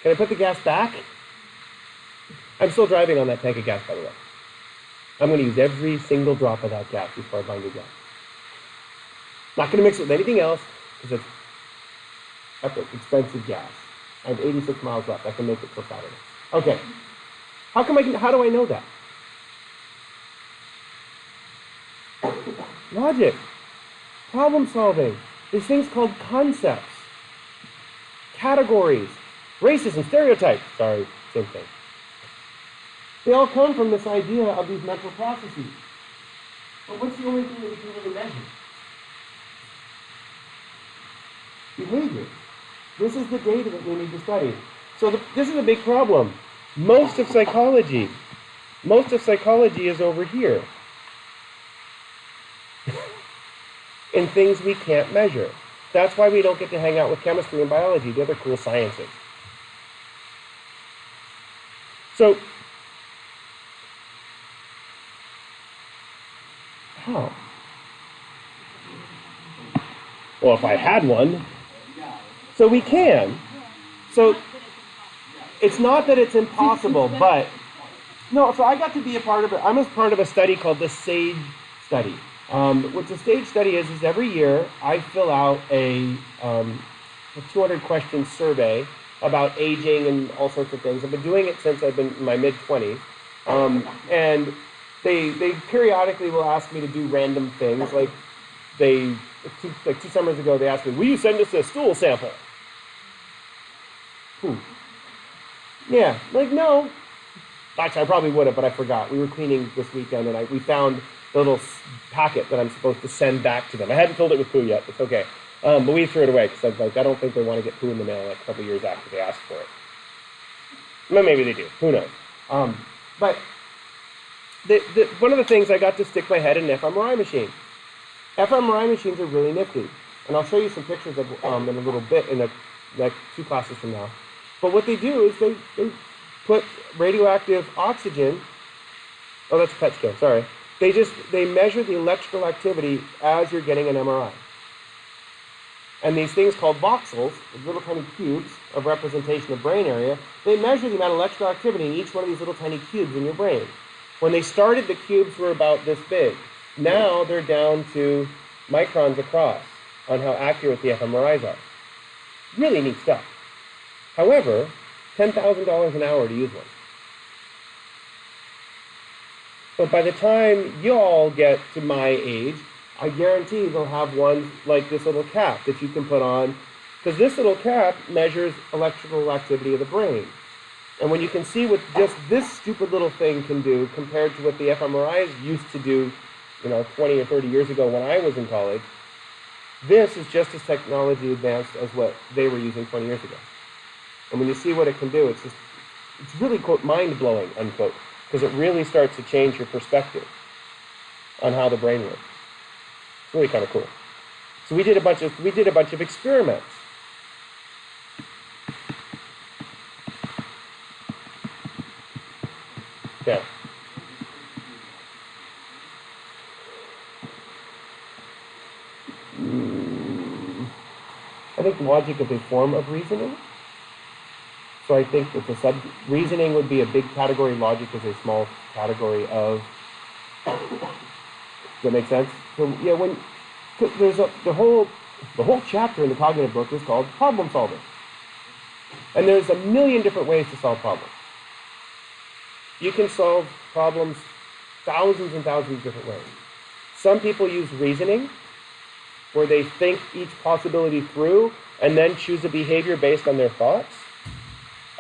Can I put the gas back? I'm still driving on that tank of gas, by the way. I'm going to use every single drop of that gas before I buy new gas. Not going to mix it with anything else, because it's expensive gas. I have 86 miles left. I can make it till Saturday. Okay. How do I know that? Logic. Problem solving. There's things called concepts. Categories. Racism, stereotypes. Sorry, same thing. They all come from this idea of these mental processes. But what's the only thing that we can really measure? Behavior. This is the data that we need to study. So this is a big problem. Most of psychology is over here. In things we can't measure. That's why we don't get to hang out with chemistry and biology, the other cool sciences. So, how? Well, if I had one. So we can. So it's not that it's impossible, but no, so I got to be a part of it. I'm a part of a study called the SAGE study. What the SAGE study is every year I fill out a 200-question survey about aging and all sorts of things. I've been doing it since I've been in my mid-20s. And they periodically will ask me to do random things. Like two summers ago, they asked me, will you send us a stool sample? Yeah, like, no. Actually, I probably would have, but I forgot. We were cleaning this weekend, and we found the little packet that I'm supposed to send back to them. I hadn't filled it with poo yet. It's okay. But we threw it away, because I don't think they want to get poo in the mail like a couple years after they ask for it. Well, maybe they do. Who knows? But one of the things, I got to stick my head in an fMRI machine. fMRI machines are really nifty, and I'll show you some pictures of in a little bit, in like 2 classes from now. But what they do is they put radioactive oxygen. Oh, that's a PET scan. Sorry. They measure the electrical activity as you're getting an MRI. And these things called voxels, little tiny cubes of representation of brain area, they measure the amount of electrical activity in each one of these little tiny cubes in your brain. When they started, the cubes were about this big. Now they're down to microns across on how accurate the fMRIs are. Really neat stuff. However, $10,000 an hour to use one. But by the time you all get to my age, I guarantee they'll have ones like this little cap that you can put on, because this little cap measures electrical activity of the brain. And when you can see what just this stupid little thing can do compared to what the fMRIs used to do, 20 or 30 years ago when I was in college, this is just as technology advanced as what they were using 20 years ago. And when you see what it can do, it's really, quote, mind-blowing, unquote, because it really starts to change your perspective on how the brain works. It's really kind of cool. So we did a bunch of experiments. Okay. I think logic is a form of reasoning. So I think that reasoning would be a big category, logic is a small category of. Does that make sense? So yeah, there's the whole chapter in the cognitive book is called problem solving, and there's a million different ways to solve problems. You can solve problems thousands and thousands of different ways. Some people use reasoning, where they think each possibility through and then choose a behavior based on their thoughts.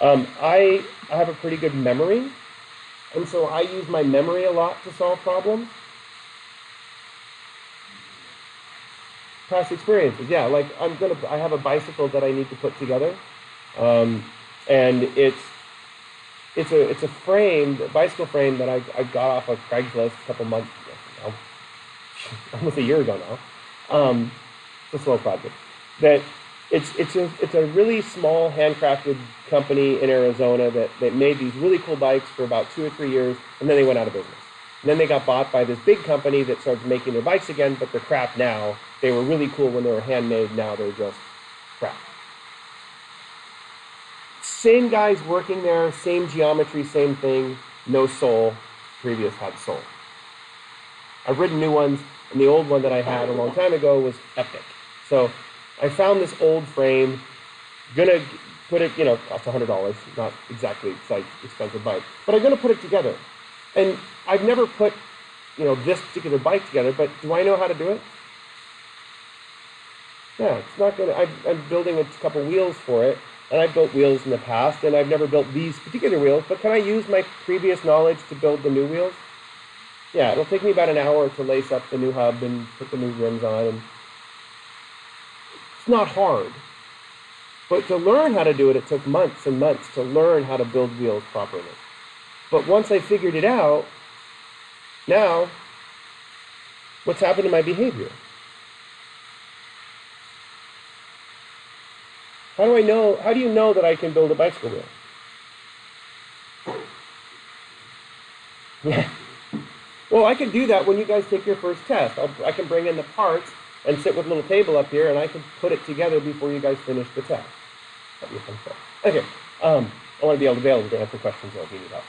I have a pretty good memory, and so I use my memory a lot to solve problems. Past experiences, yeah. Like I have a bicycle that I need to put together, and it's a frame, a bicycle frame that I got off of Craigslist a couple months ago, almost a year ago now. It's a slow project. That it's a really small handcrafted company in Arizona that made these really cool bikes for about 2 or 3 years, and then they went out of business. And then they got bought by this big company that started making their bikes again, but they're crap now. They were really cool when they were handmade. Now they're just crap. Same guys working there, same geometry, same thing, no soul. Previous had soul. I've ridden new ones, and the old one that I had a long time ago was epic. So I found this old frame, gonna put it, cost $100, not exactly like expensive bike, but I'm gonna put it together. And I've never put, this particular bike together, but do I know how to do it? Yeah, it's not gonna, I'm building a couple wheels for it, and I've built wheels in the past, and I've never built these particular wheels, but can I use my previous knowledge to build the new wheels? Yeah, it'll take me about an hour to lace up the new hub and put the new rims on, and it's not hard. But to learn how to do it, it took months and months to learn how to build wheels properly. But once I figured it out, now, what's happened to my behavior? How do you know that I can build a bicycle wheel? Yeah. Well, I can do that when you guys take your first test. I can bring in the parts and sit with a little table up here, and I can put it together before you guys finish the test. That'd be a fun stuff. Okay. I want to be available to answer questions if you need help.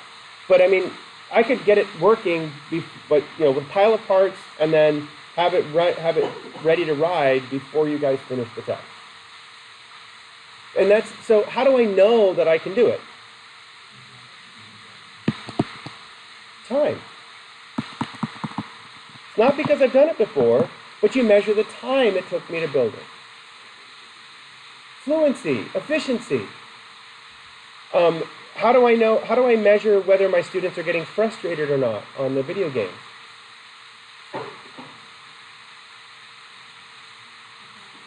But I mean, I could get it working, with a pile of parts, and then have it ready to ride before you guys finish the test. And so how do I know that I can do it? Time. It's not because I've done it before, but you measure the time it took me to build it. Fluency, efficiency. How do I measure whether my students are getting frustrated or not on the video games?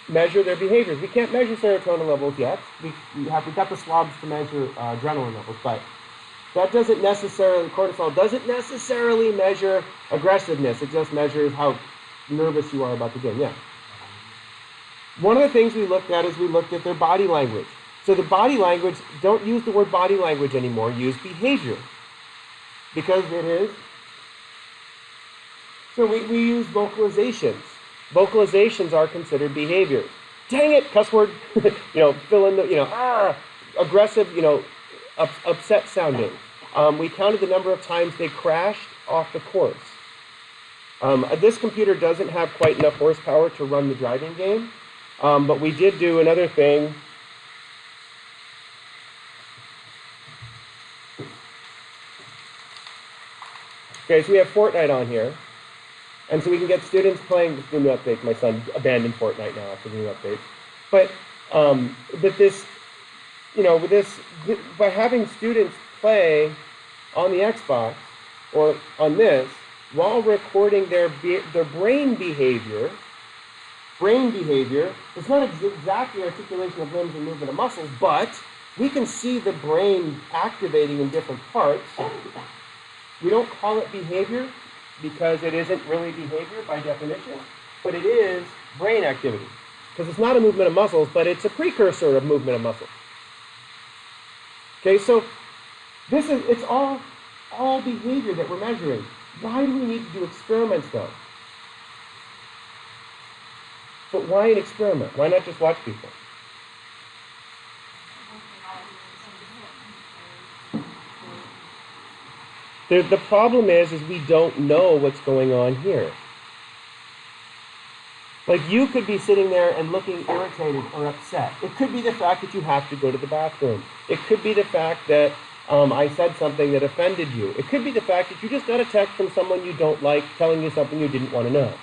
Measure their behaviors. We can't measure serotonin levels yet. We've got the swabs to measure adrenaline levels, but that doesn't necessarily, cortisol doesn't necessarily measure aggressiveness. It just measures how nervous you are about the game. Yeah. One of the things we looked at is we looked at their body language. So the body language, don't use the word body language anymore, use behavior. Because it is. So we use vocalizations. Vocalizations are considered behaviors. Dang it, cuss word. Fill in the, aggressive, upset sounding. We counted the number of times they crashed off the course. This computer doesn't have quite enough horsepower to run the driving game, but we did do another thing. Okay, so we have Fortnite on here. And so we can get students playing the new updates. My son abandoned Fortnite now after the new updates. But this, by having students play on the Xbox or on this while recording their brain behavior. It's not exactly articulation of limbs and movement of muscles, but we can see the brain activating in different parts. We don't call it behavior, because it isn't really behavior by definition, but it is brain activity. Because it's not a movement of muscles, but it's a precursor of movement of muscles. Okay, so it's all behavior that we're measuring. Why do we need to do experiments though? But why an experiment? Why not just watch people? The problem is we don't know what's going on here. Like, you could be sitting there and looking irritated or upset. It could be the fact that you have to go to the bathroom. It could be the fact that I said something that offended you. It could be the fact that you just got a text from someone you don't like telling you something you didn't want to know.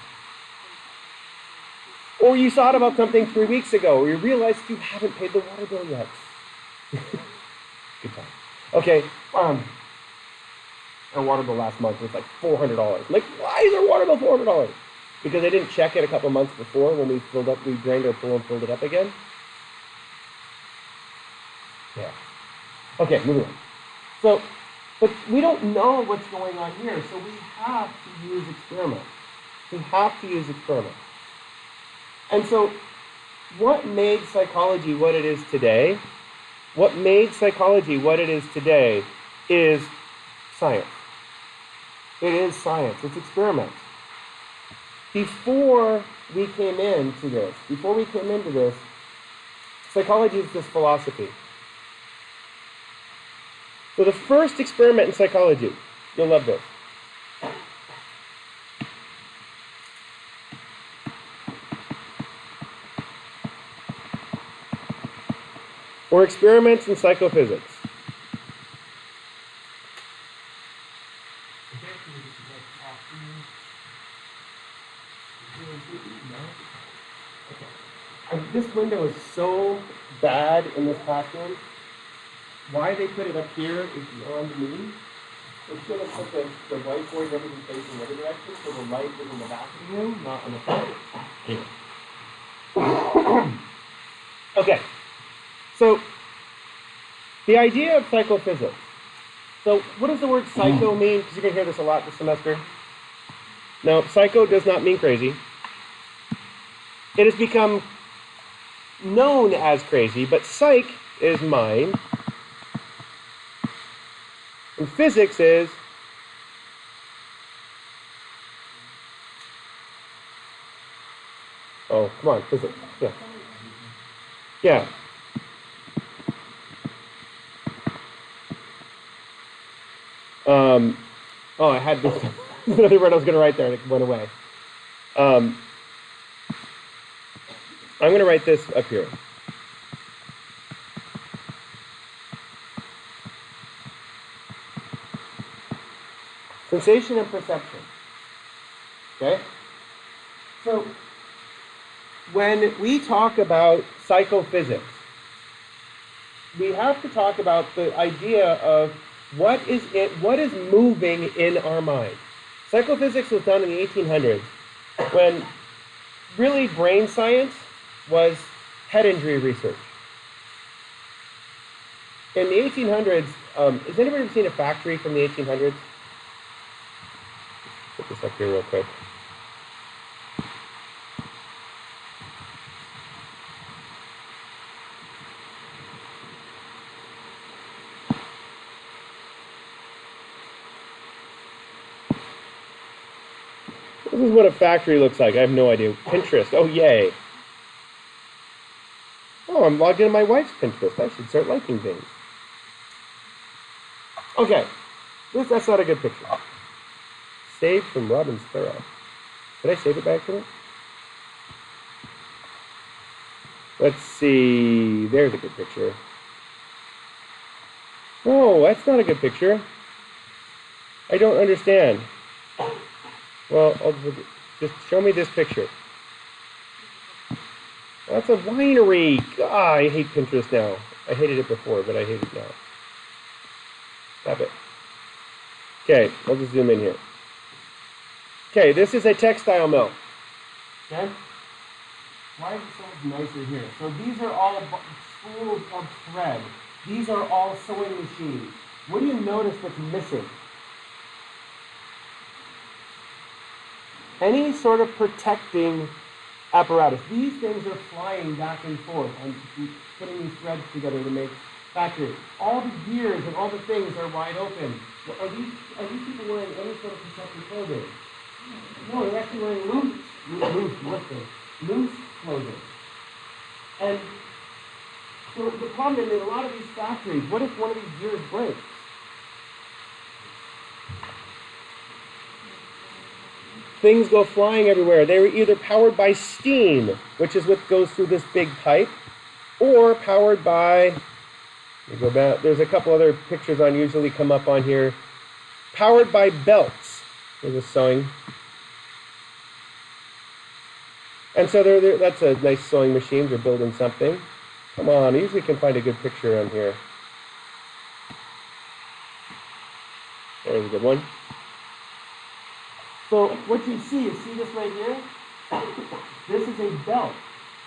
Or you thought about something 3 weeks ago, or you realized you haven't paid the water bill yet. Good time. Okay, our water bill last month was like $400. Like, why is our water bill $400? Because I didn't check it a couple months before when we drained our pool and filled it up again. Yeah. Okay, moving on. So, but we don't know what's going on here, so we have to use experiments. We have to use experiments. And so, what made psychology what it is today? What made psychology what it is today is science. It is science. It's experiments. Before we came into this, psychology is just philosophy. So the first experiment in psychology, you'll love this. Or experiments in psychophysics. This window is so bad in this classroom. Why they put it up here is beyond me. They should have put the whiteboard and everything facing the other direction, so the light is in the back of the room, not on the front. Okay. So, the idea of psychophysics. So, what does the word psycho mean? Because you're going to hear this a lot this semester. No, psycho does not mean crazy. It has become known as crazy, but psych is mind. And physics is oh, come on, physics. Yeah. Yeah. I had this another word I was going to write there and it went away. I'm going to write this up here. Sensation and perception. Okay? So, when we talk about psychophysics, we have to talk about the idea of what is moving in our mind. Psychophysics was done in the 1800s when really brain science was head injury research. In the 1800s, has anybody ever seen a factory from the 1800s? Put this up here real quick. This is what a factory looks like. I have no idea. Pinterest. Oh, yay. Oh, I'm logged into my wife's Pinterest. I should start liking things. Okay. That's not a good picture. Saved from Robin Sparrow. Did I save it by accident? Let's see. There's a good picture. Oh, that's not a good picture. I don't understand. Well, just show me this picture. That's a winery. God, I hate Pinterest now. I hated it before, but I hate it now. Stop it. Okay, I'll just zoom in here. Okay, this is a textile mill. Okay? Why is it so much nicer here? So these are all spools of thread. These are all sewing machines. What do you notice that's missing? Any sort of protecting apparatus. These things are flying back and forth and putting these threads together to make factory. All the gears and all the things are wide open. Are these people wearing any sort of protective clothing? No, they're actually wearing loose clothing. And so the problem is in a lot of these factories, what if one of these gears breaks? Things go flying everywhere. They were either powered by steam, which is what goes through this big pipe, or powered by, go back, there's a couple other pictures on usually come up on here, powered by belts. There's a sewing. And so that's a nice sewing machine. They're building something. Come on, I usually can find a good picture on here. There's a good one. So what you see this right here? This is a belt,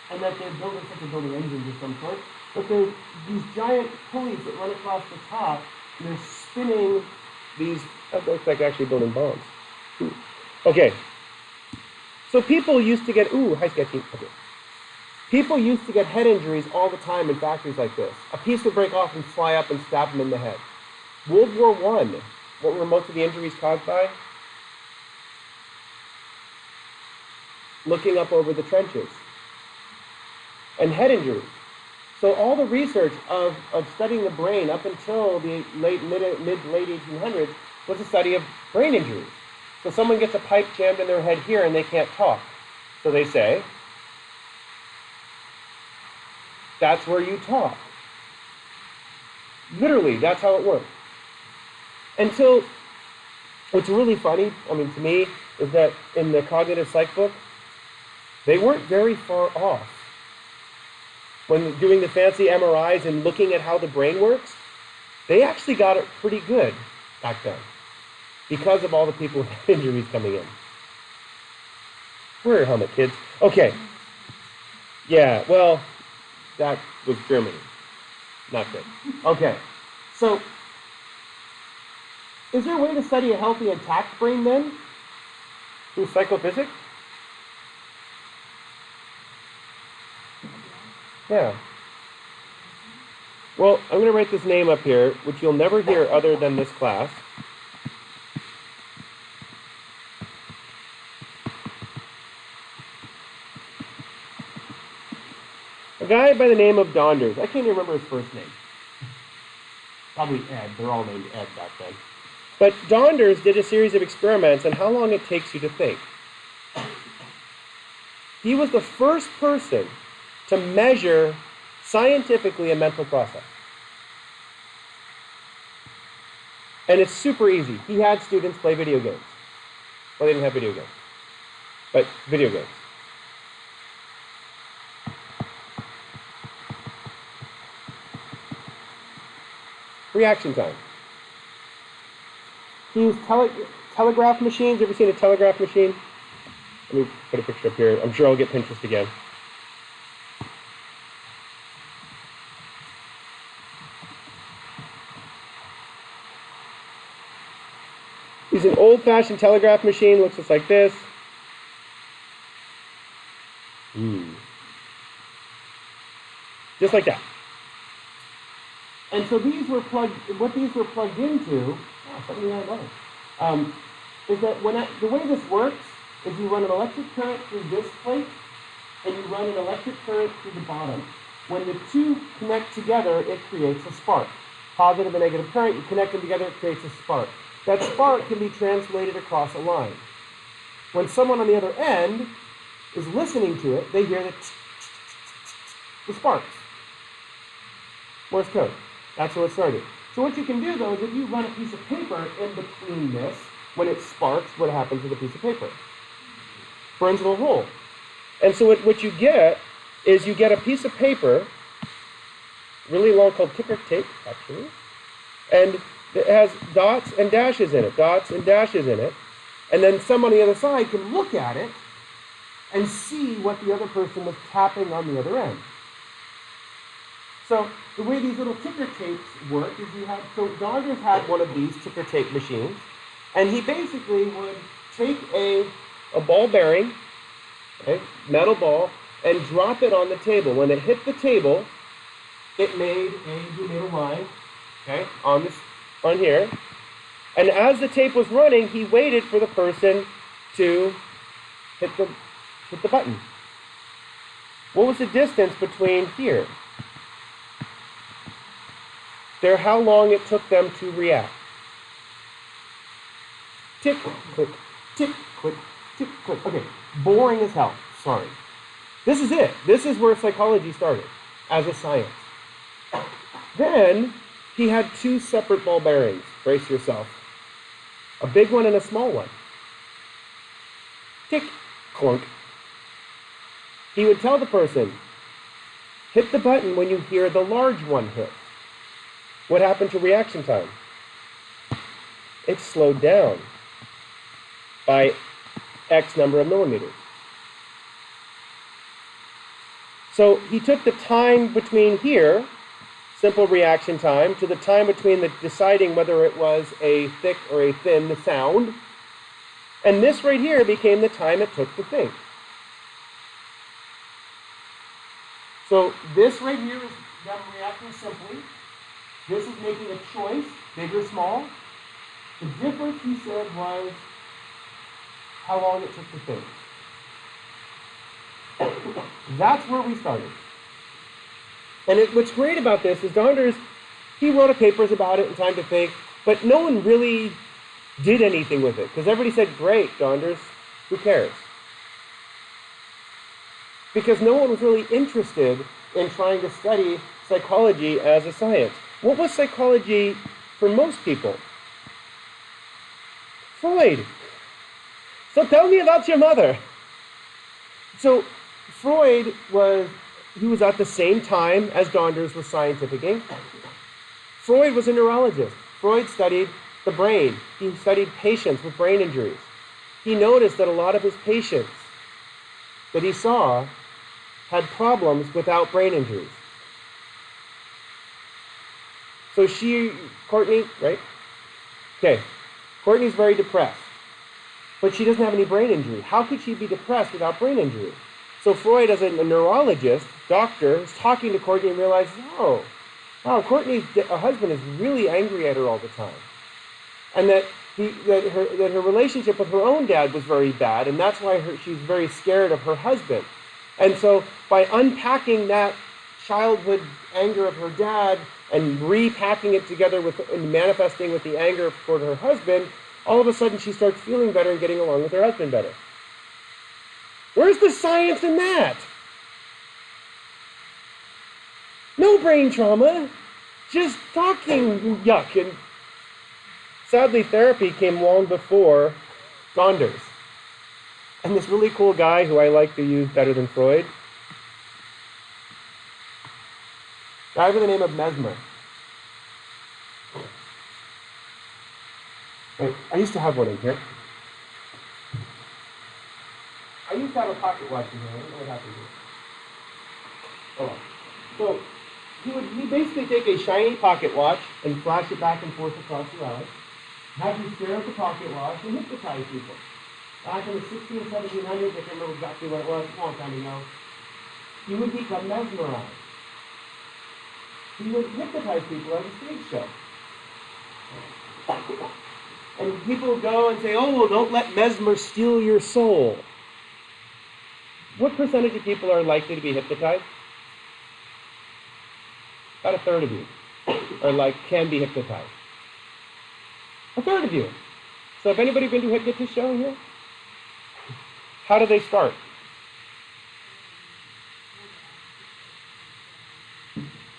and that they're building, such a building engines of some sort. But there's these giant pulleys that run across the top, and they're spinning these. That looks like actually building bombs. Okay. So people used to get hi sketchy. Okay. People used to get head injuries all the time in factories like this. A piece would break off and fly up and stab them in the head. World War I. What were most of the injuries caused by? Looking up over the trenches. And head injuries. So all the research of studying the brain up until the late 1800s was a study of brain injuries. So someone gets a pipe jammed in their head here and they can't talk. So they say, that's where you talk. Literally, that's how it works. Until, what's really funny, to me, is that in the cognitive psych book, they weren't very far off. When doing the fancy MRIs and looking at how the brain works, they actually got it pretty good back then because of all the people with injuries coming in. Wear your helmet, kids. Okay. Yeah, well, that was Germany. Not good. Okay. So, is there a way to study a healthy, intact brain then? Through psychophysics? Yeah. Well, I'm going to write this name up here, which you'll never hear other than this class. A guy by the name of Donders. I can't even remember his first name. Probably Ed. They're all named Ed back then. But Donders did a series of experiments on how long it takes you to think. He was the first person to measure scientifically a mental process. And it's super easy. He had students play video games. Well, they didn't have video games, but video games. Reaction time. He used telegraph machines. Ever seen a telegraph machine? Let me put a picture up here. I'm sure I'll get Pinterest again. He's an old-fashioned telegraph machine. Looks just like this. Just like that. And so these were what these were plugged into, $79, is that the way this works is you run an electric current through this plate, and you run an electric current through the bottom. When the two connect together, it creates a spark. Positive and negative current, you connect them together, it creates a spark. That spark can be translated across a line. When someone on the other end is listening to it, they hear the sparks. Morse code. That's how it started. So what you can do, though, is if you run a piece of paper in between this, when it sparks, what happens with a piece of paper? Burns a little hole. And so what you get is you get a piece of paper, really long, called ticker tape, actually, and it has dots and dashes in it, and then someone on the other side can look at it and see what the other person was tapping on the other end. So the way these little ticker tapes work is so Donders had one of these ticker tape machines, and he basically would take a ball bearing, okay, metal ball, and drop it on the table. When it hit the table, it made a line, okay, on here. And as the tape was running, he waited for the person to hit the button. What was the distance between here? There, how long it took them to react. Tick, click, tick, click, tick, click. Okay, boring as hell, sorry. This is it. This is where psychology started, as a science. Then, he had two separate ball bearings. Brace yourself. A big one and a small one. Tick, clunk. He would tell the person, hit the button when you hear the large one hit. What happened to reaction time? It slowed down by X number of millimeters. So he took the time between here, simple reaction time, to the time between deciding whether it was a thick or a thin sound, and this right here became the time it took to think. So this right here is them reacting simply. This is making a choice, big or small. The difference, he said, was how long it took to think. That's where we started. And what's great about this is Donders, he wrote papers about it in Time to Think, but no one really did anything with it, because everybody said, great, Donders, who cares? Because no one was really interested in trying to study psychology as a science. What was psychology for most people? Freud. So tell me about your mother. So Freud was at the same time as Donders was scientificking. Freud was a neurologist. Freud studied the brain. He studied patients with brain injuries. He noticed that a lot of his patients that he saw had problems without brain injuries. So Courtney, right? Okay, Courtney's very depressed, but she doesn't have any brain injury. How could she be depressed without brain injury? So Freud, as a neurologist, doctor, is talking to Courtney and realizes, oh, Courtney's husband is really angry at her all the time. And that her relationship with her own dad was very bad, and that's why she's very scared of her husband. And so by unpacking that childhood anger of her dad and repacking it together and manifesting with the anger toward her husband, all of a sudden she starts feeling better and getting along with her husband better. Where's the science in that? No brain trauma, just talking yuck. And sadly, therapy came long before Donders. And this really cool guy who I like to use better than Freud, guy by the name of Mesmer. Wait, I used to have one in here. I used to have a pocket watch in here. I don't know what happened here. Oh. So he basically take a shiny pocket watch and flash it back and forth across your eyes, have you stare at the pocket watch and hypnotize people. Back in the 1600s and 1700s, I can't remember exactly what it was, a long time ago, he would become mesmerized. He would hypnotize people at a stage show. And people go and say, oh, well, don't let Mesmer steal your soul. What percentage of people are likely to be hypnotized? About a third of you can be hypnotized. A third of you. So have anybody been to a hypnotist show here? How do they start?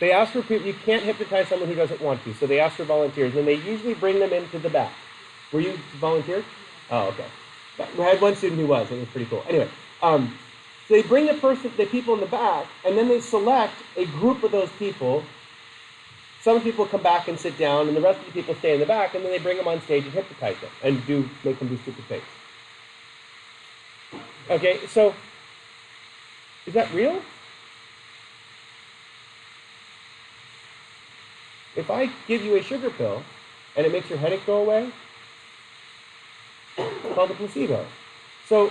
They ask for people. You can't hypnotize someone who doesn't want to, so they ask for volunteers, and they usually bring them into the back. Were you volunteered? Oh, okay. I had one student who was. It was pretty cool. Anyway, so they bring the people in the back, and then they select a group of those people. Some people come back and sit down, and the rest of the people stay in the back, and then they bring them on stage and hypnotize them, and make them do stupid things. Okay, so is that real? If I give you a sugar pill and it makes your headache go away, it's called a placebo. So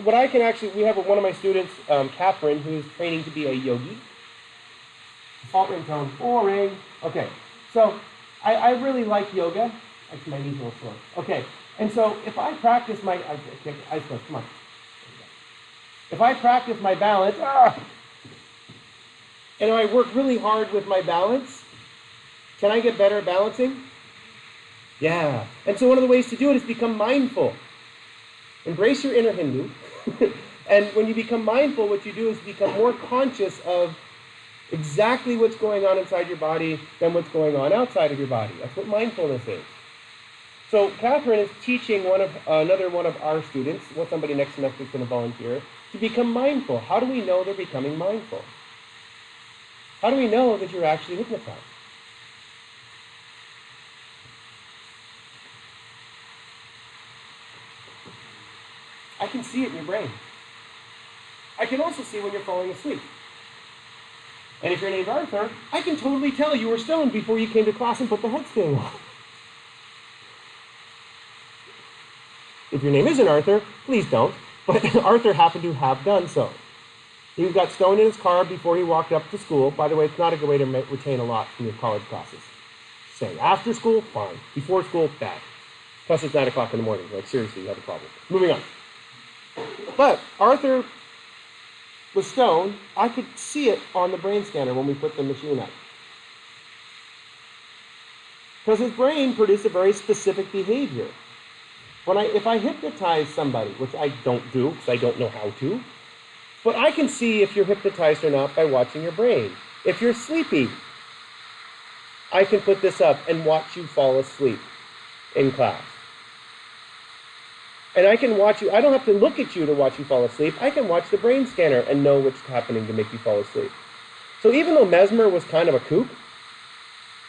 what I can actually, we have one of my students, Catherine, who's training to be a yogi. Default ringtone, boring. Okay, so I really like yoga. Actually, my knees are a little sore. Okay, and so if I practice my, ice close, come on. If I practice my balance, and I work really hard with my balance, can I get better at balancing? Yeah. And so one of the ways to do it is become mindful. Embrace your inner Hindu. And when you become mindful, what you do is become more conscious of exactly what's going on inside your body than what's going on outside of your body. That's what mindfulness is. So Catherine is teaching another one of our students, somebody next semester is going to volunteer, to become mindful. How do we know they're becoming mindful? How do we know that you're actually hypnotized? I can see it in your brain. I can also see when you're falling asleep. And if you're named Arthur, I can totally tell you were stoned before you came to class and put the headstand on. If your name isn't Arthur, please don't. But Arthur happened to have done so. He got stoned in his car before he walked up to school. By the way, it's not a good way to retain a lot from your college classes. Saying after school, fine. Before school, bad. Plus it's 9 o'clock in the morning. Like, seriously, you have a problem. Moving on. But Arthur was stoned. I could see it on the brain scanner when we put the machine up. Because his brain produced a very specific behavior. If I hypnotize somebody, which I don't do because I don't know how to, but I can see if you're hypnotized or not by watching your brain. If you're sleepy, I can put this up and watch you fall asleep in class. And I can watch you, I don't have to look at you to watch you fall asleep. I can watch the brain scanner and know what's happening to make you fall asleep. So even though Mesmer was kind of a kook,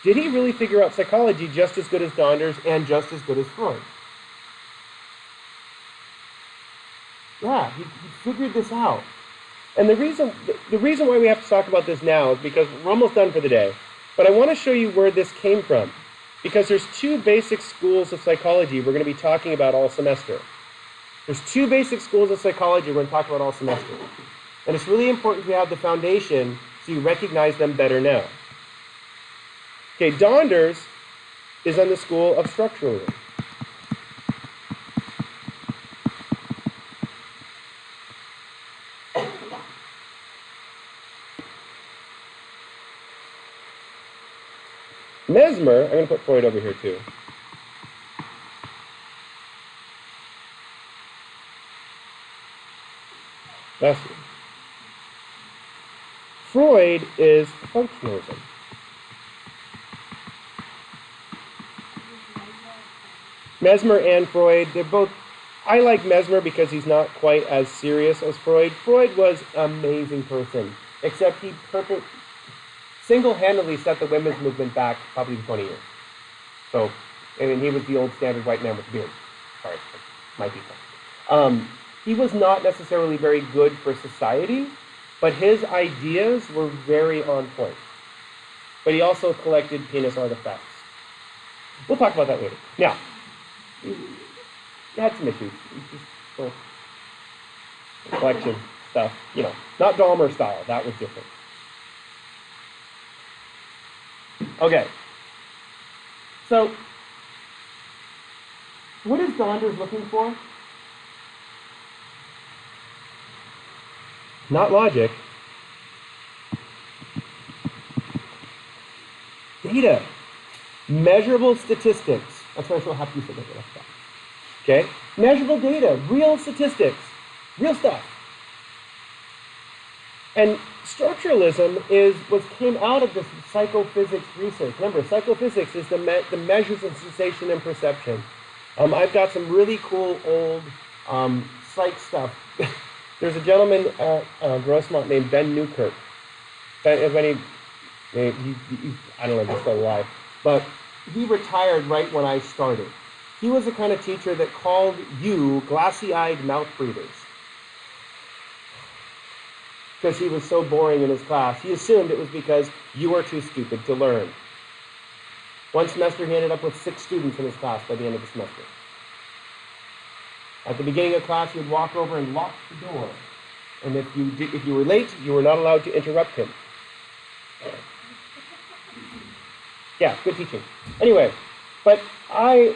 did he really figure out psychology just as good as Donders and just as good as Freud? Yeah, he figured this out. And the reason why we have to talk about this now is because we're almost done for the day. But I want to show you where this came from. Because there's two basic schools of psychology we're going to be talking about all semester. There's two basic schools of psychology we're going to talk about all semester. And it's really important to have the foundation so you recognize them better now. Okay, Donders is on the school of structuralism. Mesmer, I'm going to put Freud over here too. That's it. Freud is functionalism. Mesmer and Freud, they're both, I like Mesmer because he's not quite as serious as Freud. Freud was an amazing person, except he single-handedly set the women's movement back probably 20 years. So, I mean, he was the old standard white man with a beard. Sorry, might be fun. He was not necessarily very good for society, but his ideas were very on point. But he also collected penis artifacts. We'll talk about that later. Now, he had some issues. Just collection stuff, not Dahmer style. That was different. Okay. So, What is Donders looking for? Not logic. Data. Measurable statistics. That's why I'm so happy you said that. Okay? Measurable data. Real statistics. Real stuff. And structuralism is what came out of this psychophysics research. Remember, psychophysics is the measures of sensation and perception. I've got some really cool old psych stuff. There's a gentleman at Grossmont named Ben Newkirk. I don't know if he's still alive, but he retired right when I started. He was the kind of teacher that called you glassy-eyed mouth breathers because he was so boring in his class. He assumed it was because you were too stupid to learn. One semester, he ended up with 6 students in his class by the end of the semester. At the beginning of class, he would walk over and lock the door. And if you were late, you were not allowed to interrupt him. Yeah, good teaching. Anyway, but I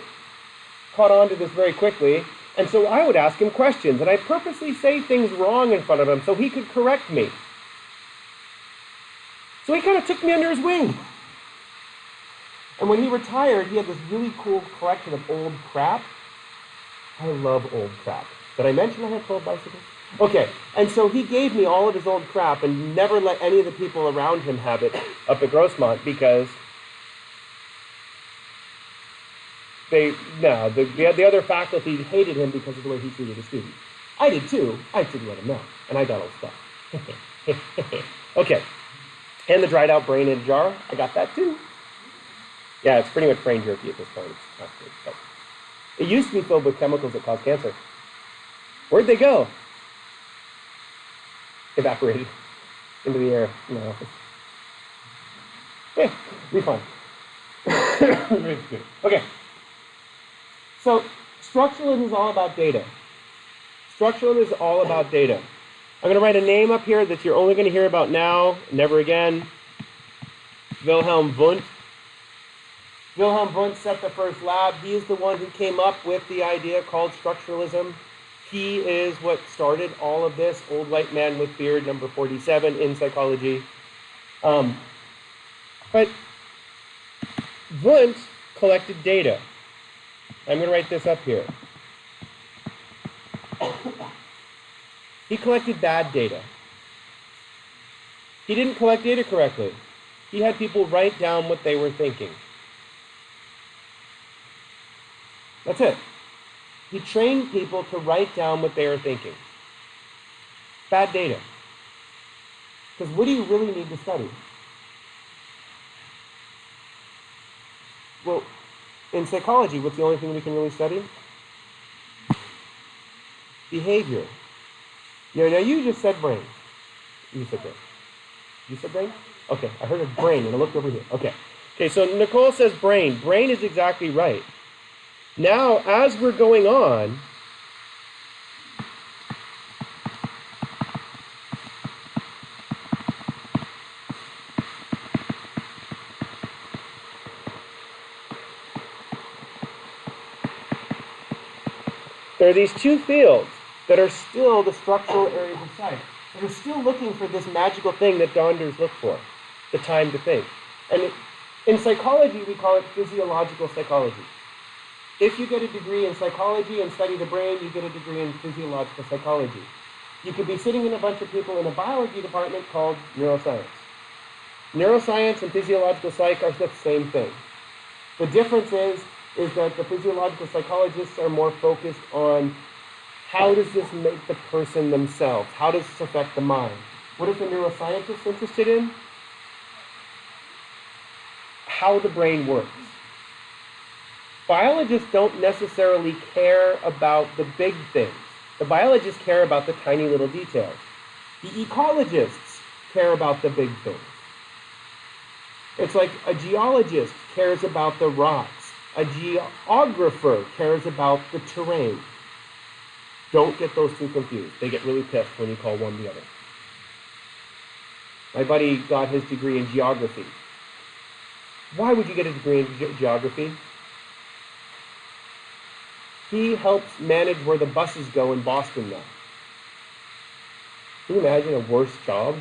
caught on to this very quickly, and so I would ask him questions, and I'd purposely say things wrong in front of him so he could correct me. So he kind of took me under his wing. And when he retired, he had this really cool collection of old crap. I love old crap. Did I mention I had 12 bicycles? Okay, and so he gave me all of his old crap and never let any of the people around him have it up at Grossmont because the other faculty hated him because of the way he treated the students. I did too. I didn't let him know, and I got old stuff. Okay, and the dried out brain in a jar, I got that too. Yeah, it's pretty much brain jerky at this point. It's not good, but it used to be filled with chemicals that cause cancer. Where'd they go? Evaporated into the air in my office. Yeah, be fine. Okay. So structuralism is all about data. Structuralism is all about data. I'm going to write a name up here that you're only going to hear about now, never again. Wilhelm Wundt. Wilhelm Wundt set the first lab. He is the one who came up with the idea called structuralism. He is what started all of this, old white man with beard, number 47 in psychology. But Wundt collected data. I'm going to write this up here. He collected bad data. He didn't collect data correctly. He had people write down what they were thinking. That's it. He trained people to write down what they were thinking. Bad data. Because what do you really need to study? Well, in psychology, what's the only thing we can really study? Behavior. Now you just said brain. You said brain. You said brain? Okay, I heard a brain and I looked over here. Okay, so Nicole says brain. Brain is exactly right. Now, as we're going on, there are these two fields that are still the structural areas of sight, that are still looking for this magical thing that Donders look for, the time to think. And in psychology, we call it physiological psychology. If you get a degree in psychology and study the brain, you get a degree in physiological psychology. You could be sitting in a bunch of people in a biology department called neuroscience. Neuroscience and physiological psych are the same thing. The difference is that the physiological psychologists are more focused on how does this make the person themselves? How does this affect the mind? What is the neuroscientist interested in? How the brain works. Biologists don't necessarily care about the big things. The biologists care about the tiny little details. The ecologists care about the big things. It's like a geologist cares about the rocks. A geographer cares about the terrain. Don't get those two confused. They get really pissed when you call one the other. My buddy got his degree in geography. Why would you get a degree in geography? He helps manage where the buses go in Boston now. Can you imagine a worse job?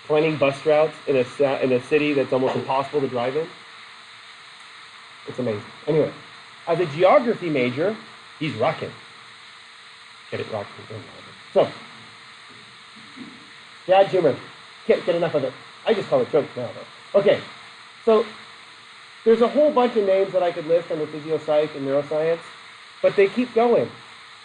Planning bus routes in a city that's almost impossible to drive in? It's amazing. Anyway, as a geography major, he's rocking. Get it, rocking. So, dad humor. Can't get enough of it. I just call it jokes now, though. Okay, so there's a whole bunch of names that I could list under physio-psych and neuroscience, but they keep going.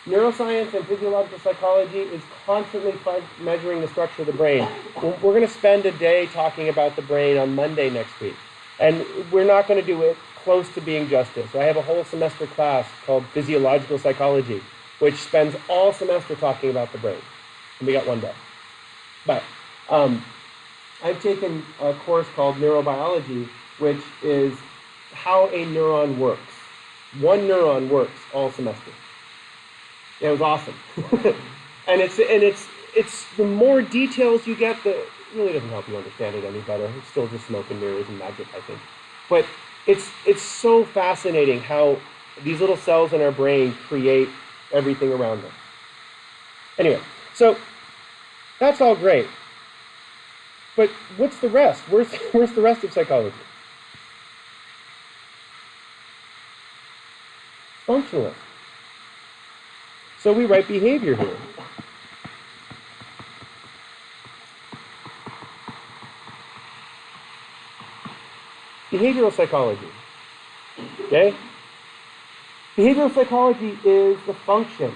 Neuroscience and physiological psychology is constantly measuring the structure of the brain. We're going to spend a day talking about the brain on Monday next week, and we're not going to do it close to being justice. I have a whole semester class called physiological psychology, which spends all semester talking about the brain, and we got one day. But I've taken a course called neurobiology, which is how a neuron works. One neuron works all semester. It was awesome. and it's the more details you get, it really doesn't help you understand it any better. It's still just smoke and mirrors and magic, I think. But it's so fascinating how these little cells in our brain create everything around them. Anyway, so that's all great. But what's the rest? Where's the rest of psychology? Functionalist. So we write behavior here. Behavioral psychology. Okay? Behavioral psychology is the function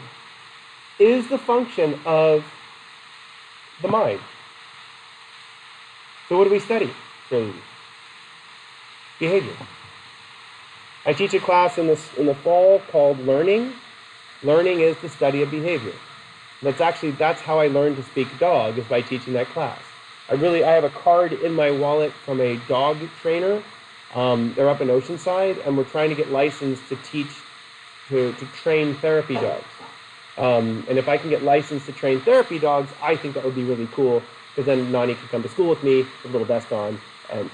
of the mind. So what do we study? Behavior. I teach a class in the fall called Learning. Learning is the study of behavior. That's how I learned to speak dog, is by teaching that class. I have a card in my wallet from a dog trainer. They're up in Oceanside, and we're trying to get licensed to train therapy dogs. And if I can get licensed to train therapy dogs, I think that would be really cool, because then Nani can come to school with me with a little vest on. And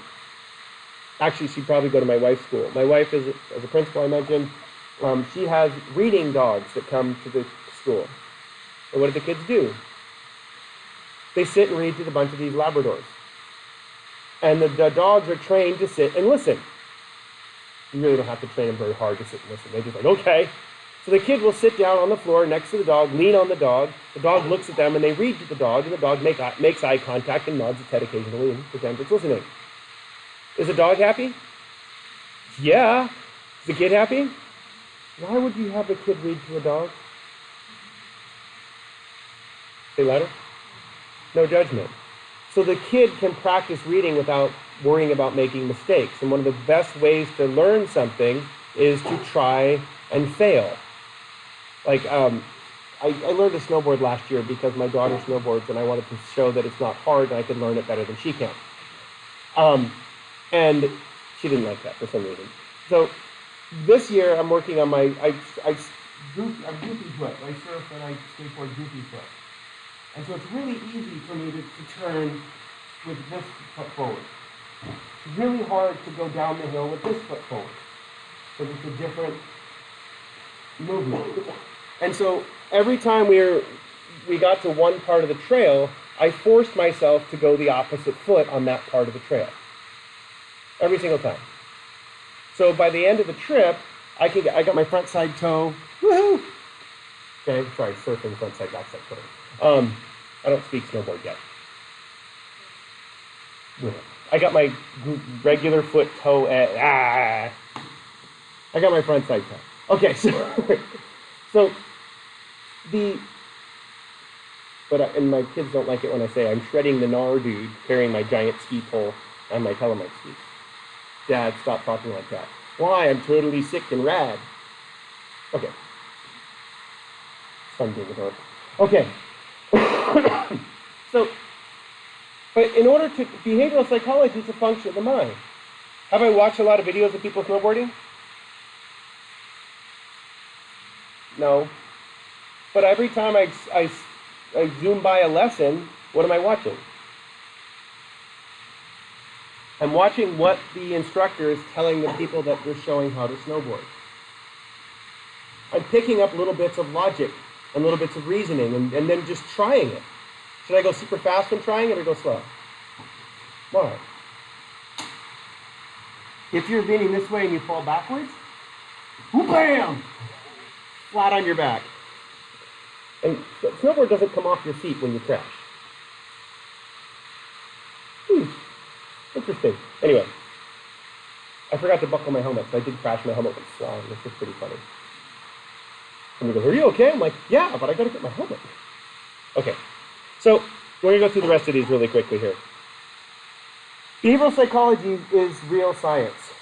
actually, she'd probably go to my wife's school. My wife is a principal, I mentioned. She has reading dogs that come to the school. And what do the kids do? They sit and read to a bunch of these Labradors. And the dogs are trained to sit and listen. You really don't have to train them very hard to sit and listen. They're just like, okay. So the kid will sit down on the floor next to the dog, lean on the dog. The dog looks at them, and they read to the dog, and the dog makes eye contact and nods its head occasionally and pretends it's listening. Is the dog happy? Yeah. Is the kid happy? Why would you have the kid read to a dog? Say louder. No judgment. So the kid can practice reading without worrying about making mistakes. And one of the best ways to learn something is to try and fail. Like, I learned to snowboard last year because my daughter snowboards, and I wanted to show that it's not hard and I could learn it better than she can. And she didn't like that for some reason. So this year I'm working on I'm goofy foot. I surf and I skateboard goofy foot. And so it's really easy for me to turn with this foot forward. It's really hard to go down the hill with this foot forward, because it's a different movement. And so every time we got to one part of the trail, I forced myself to go the opposite foot on that part of the trail. Every single time. So by the end of the trip, I got my front side toe. Woohoo! Okay, sorry, surfing front side, back side toe. I don't speak snowboard yet. I got my regular foot toe I got my front side toe. Okay, so and my kids don't like it when I say I'm shredding the gnar dude carrying my giant ski pole and my telemark skis. Dad, stop talking like that. Why? I'm totally sick and rad. Okay. It's fun being a dork. Okay. So, but in order to, behavioral psychology is a function of the mind. Have I watched a lot of videos of people snowboarding? No. But every time I zoom by a lesson, what am I watching? I'm watching what the instructor is telling the people that they're showing how to snowboard. I'm picking up little bits of logic and little bits of reasoning and then just trying it. Should I go super fast when trying it or go slow? Why? If you're leaning this way and you fall backwards, bam! Flat on your back. And snowboard doesn't come off your feet when you crash. Interesting. Anyway, I forgot to buckle my helmet, so I did crash. My helmet was flying. This was pretty funny. And he goes, "Are you okay?" I'm like, "Yeah, but I got to get my helmet." Okay, so we're going to go through the rest of these really quickly here. Behavioral psychology is real science.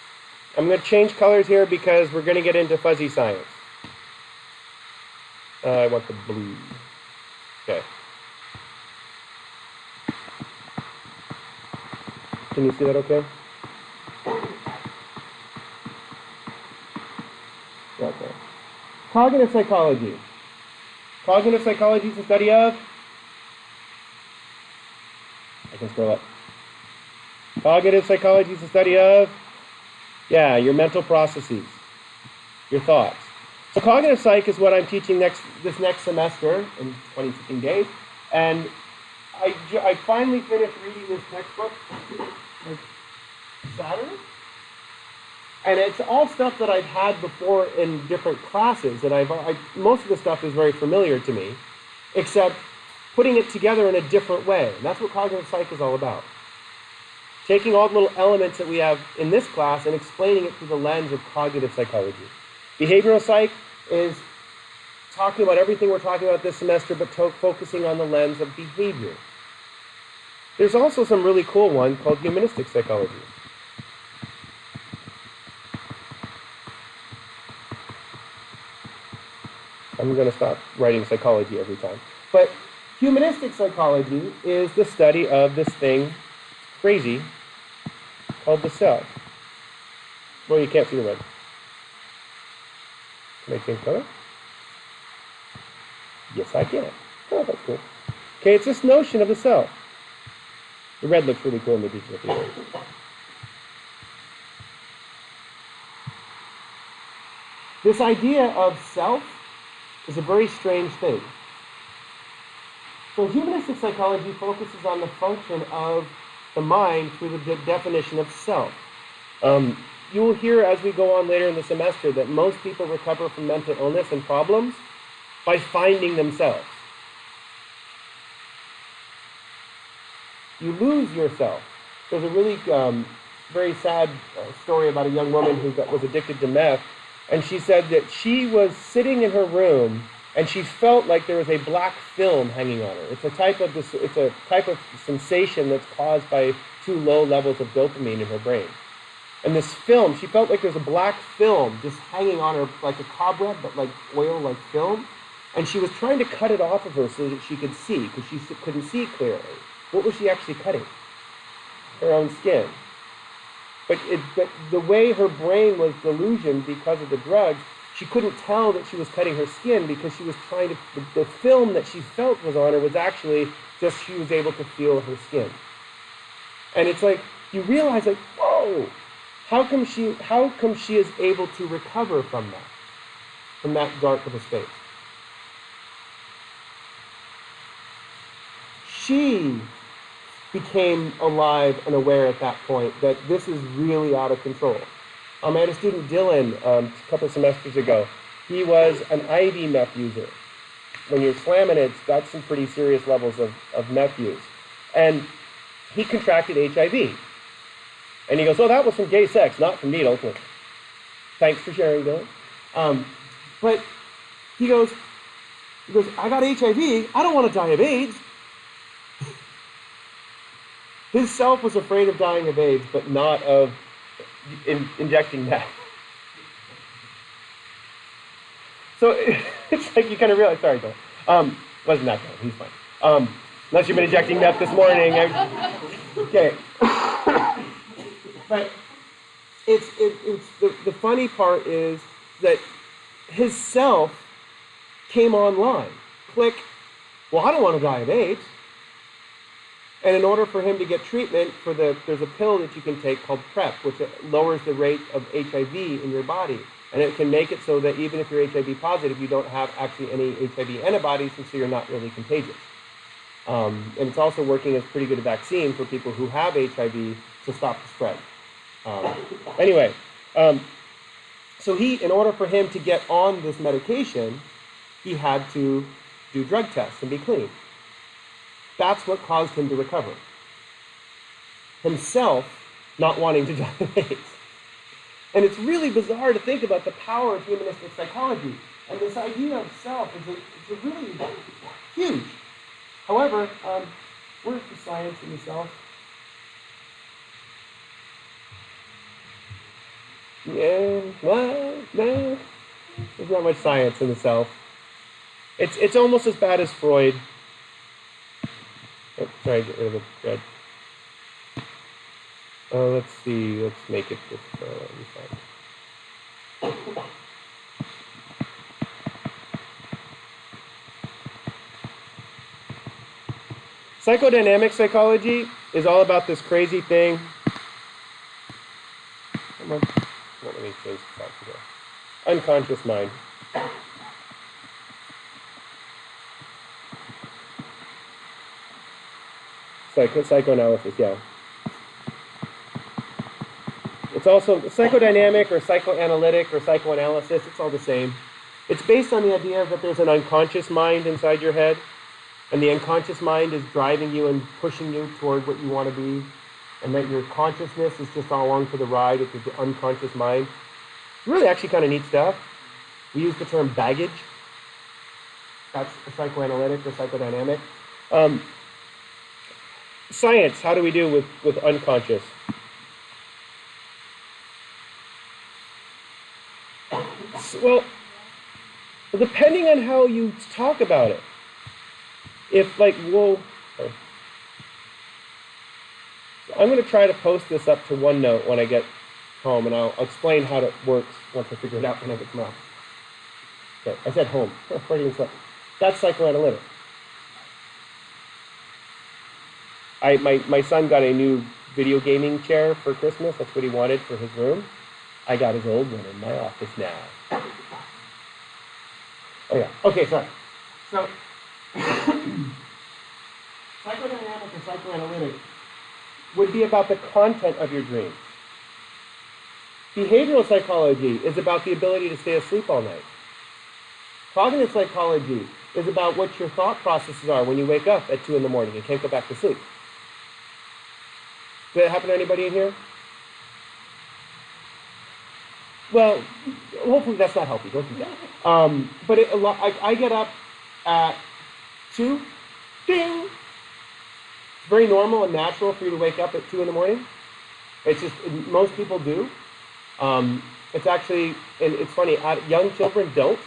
I'm going to change colors here because we're going to get into fuzzy science. I want the blue. Okay. Can you see that okay? Okay. Cognitive psychology. Cognitive psychology is the study of... I can scroll up. Cognitive psychology is the study of... Yeah, your mental processes, your thoughts. So cognitive psych is what I'm teaching this next semester in 20-something days. And I finally finished reading this textbook like Saturday. And it's all stuff that I've had before in different classes. And most of the stuff is very familiar to me, except putting it together in a different way. And that's what cognitive psych is all about. Taking all the little elements that we have in this class and explaining it through the lens of cognitive psychology. Behavioral psych is talking about everything we're talking about this semester, but focusing on the lens of behavior. There's also some really cool one called humanistic psychology. I'm going to stop writing psychology every time. But humanistic psychology is the study of this thing, crazy, called the self. Well, you can't see the red. Can I change color? Yes, I can. Oh, that's cool. Okay, it's this notion of the self. The red looks really cool in the digital theory. This idea of self is a very strange thing. So humanistic psychology focuses on the function of the mind through the definition of self. You will hear as we go on later in the semester that most people recover from mental illness and problems by finding themselves. You lose yourself. There's a really very sad story about a young woman who was addicted to meth, and she said that she was sitting in her room and she felt like there was a black film hanging on her. It's a type of sensation that's caused by too low levels of dopamine in her brain. And this film, she felt like there's a black film just hanging on her like a cobweb, but like oil-like film. And she was trying to cut it off of her so that she could see, because she couldn't see clearly. What was she actually cutting? Her own skin. But the way her brain was delusioned because of the drugs, she couldn't tell that she was cutting her skin because she was trying to, the film that she felt was on her was actually just she was able to feel her skin. And it's like, you realize like, whoa, how come she is able to recover from that dark of a space? She became alive and aware at that point that this is really out of control. I had a student, Dylan, a couple semesters ago. He was an IV meth user. When you're slamming it, it's got some pretty serious levels of meth use. And he contracted HIV. And he goes, "Oh, that was from gay sex, not from needles." Like, thanks for sharing, Dylan. But he goes, "I got HIV. I don't want to die of AIDS." His self was afraid of dying of AIDS, but not of injecting meth. So it's like you kind of realize, sorry, Dylan. Wasn't that good? He's fine. Unless you've been injecting meth this morning. Okay. But it's the funny part is that his self came online. Click, well, I don't want to die of AIDS. And in order for him to get treatment there's a pill that you can take called PrEP, which lowers the rate of HIV in your body. And it can make it so that even if you're HIV positive, you don't have actually any HIV antibodies, and so you're not really contagious. And it's also working as pretty good a vaccine for people who have HIV to stop the spread. Anyway, so in order for him to get on this medication, he had to do drug tests and be clean. That's what caused him to recover. Himself not wanting to die of AIDS. And it's really bizarre to think about the power of humanistic psychology. And this idea of self is a really huge. However, where's the science in the self? Yeah, well, no. There's not much science in the self. It's almost as bad as Freud. Oh, sorry, get rid of the thread. Let's see. Let's make it this fine. Psychodynamic psychology is all about this crazy thing. Come on. Well, let me change the top to go. Unconscious mind. Psychoanalysis, yeah. It's also psychodynamic or psychoanalytic or psychoanalysis, it's all the same. It's based on the idea that there's an unconscious mind inside your head, and the unconscious mind is driving you and pushing you toward what you want to be, and that your consciousness is just all along for the ride with the unconscious mind. It's really actually kind of neat stuff. We use the term baggage. That's psychoanalytic or psychodynamic. Science, how do we do with unconscious? Well, depending on how you talk about it. If like, I'm going to try to post this up to OneNote when I get home, and I'll explain how it works once I figure it out when I get to my office. Okay, I said home. That's psychoanalytic. My son got a new video gaming chair for Christmas. That's what he wanted for his room. I got his old one in my office now. Oh yeah. Okay, sorry. So, psychodynamic or psychoanalytic would be about the content of your dreams. Behavioral psychology is about the ability to stay asleep all night. Cognitive psychology is about what your thought processes are when you wake up at 2 in the morning and can't go back to sleep. Did that happen to anybody in here? Well, hopefully that's not healthy. Don't do that. But I get up at 2. Ding! It's very normal and natural for you to wake up at 2 in the morning. It's just, most people do. It's actually, and it's funny, young children don't.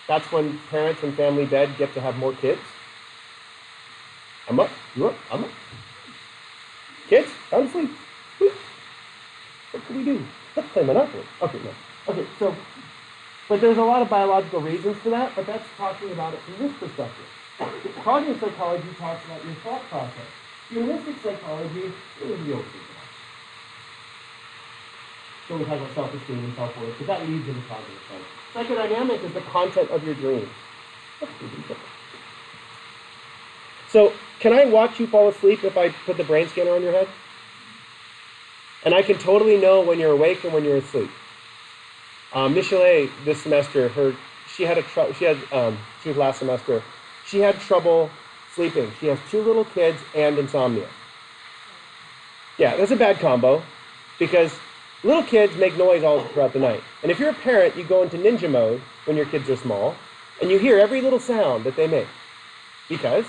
That's when parents and family bed get to have more kids. I'm up, you up, I'm up. Kids, time to sleep. What can we do? Let's play Monopoly. Okay, no. Okay, so, but there's a lot of biological reasons for that, but that's talking about it from this perspective. Cognitive psychology talks about your thought process. Humanistic psychology is the opposite. So we talk about self-esteem and self-worth, but that leads into cognitive psychology. Psychodynamic is the content of your dreams. So, can I watch you fall asleep if I put the brain scanner on your head? And I can totally know when you're awake and when you're asleep. Michelet this semester, she was last semester. She had trouble sleeping. She has 2 little kids and insomnia. Yeah, that's a bad combo because little kids make noise all throughout the night. And if you're a parent, you go into ninja mode when your kids are small, and you hear every little sound that they make because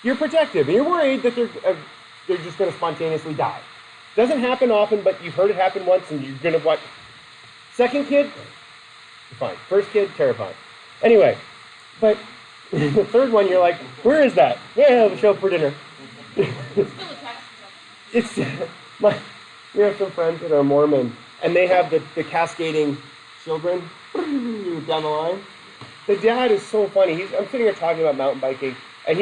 you're protective and you're worried that they're just going to spontaneously die. Doesn't happen often, but you've heard it happen once, and you're going to watch. Second kid, fine. First kid, terrifying. Anyway, but the third one, you're like, where is that? Yeah, we'll show up for dinner. It's we have some friends that are Mormon, and they have the cascading children down the line. The dad is so funny. I'm sitting here talking about mountain biking, and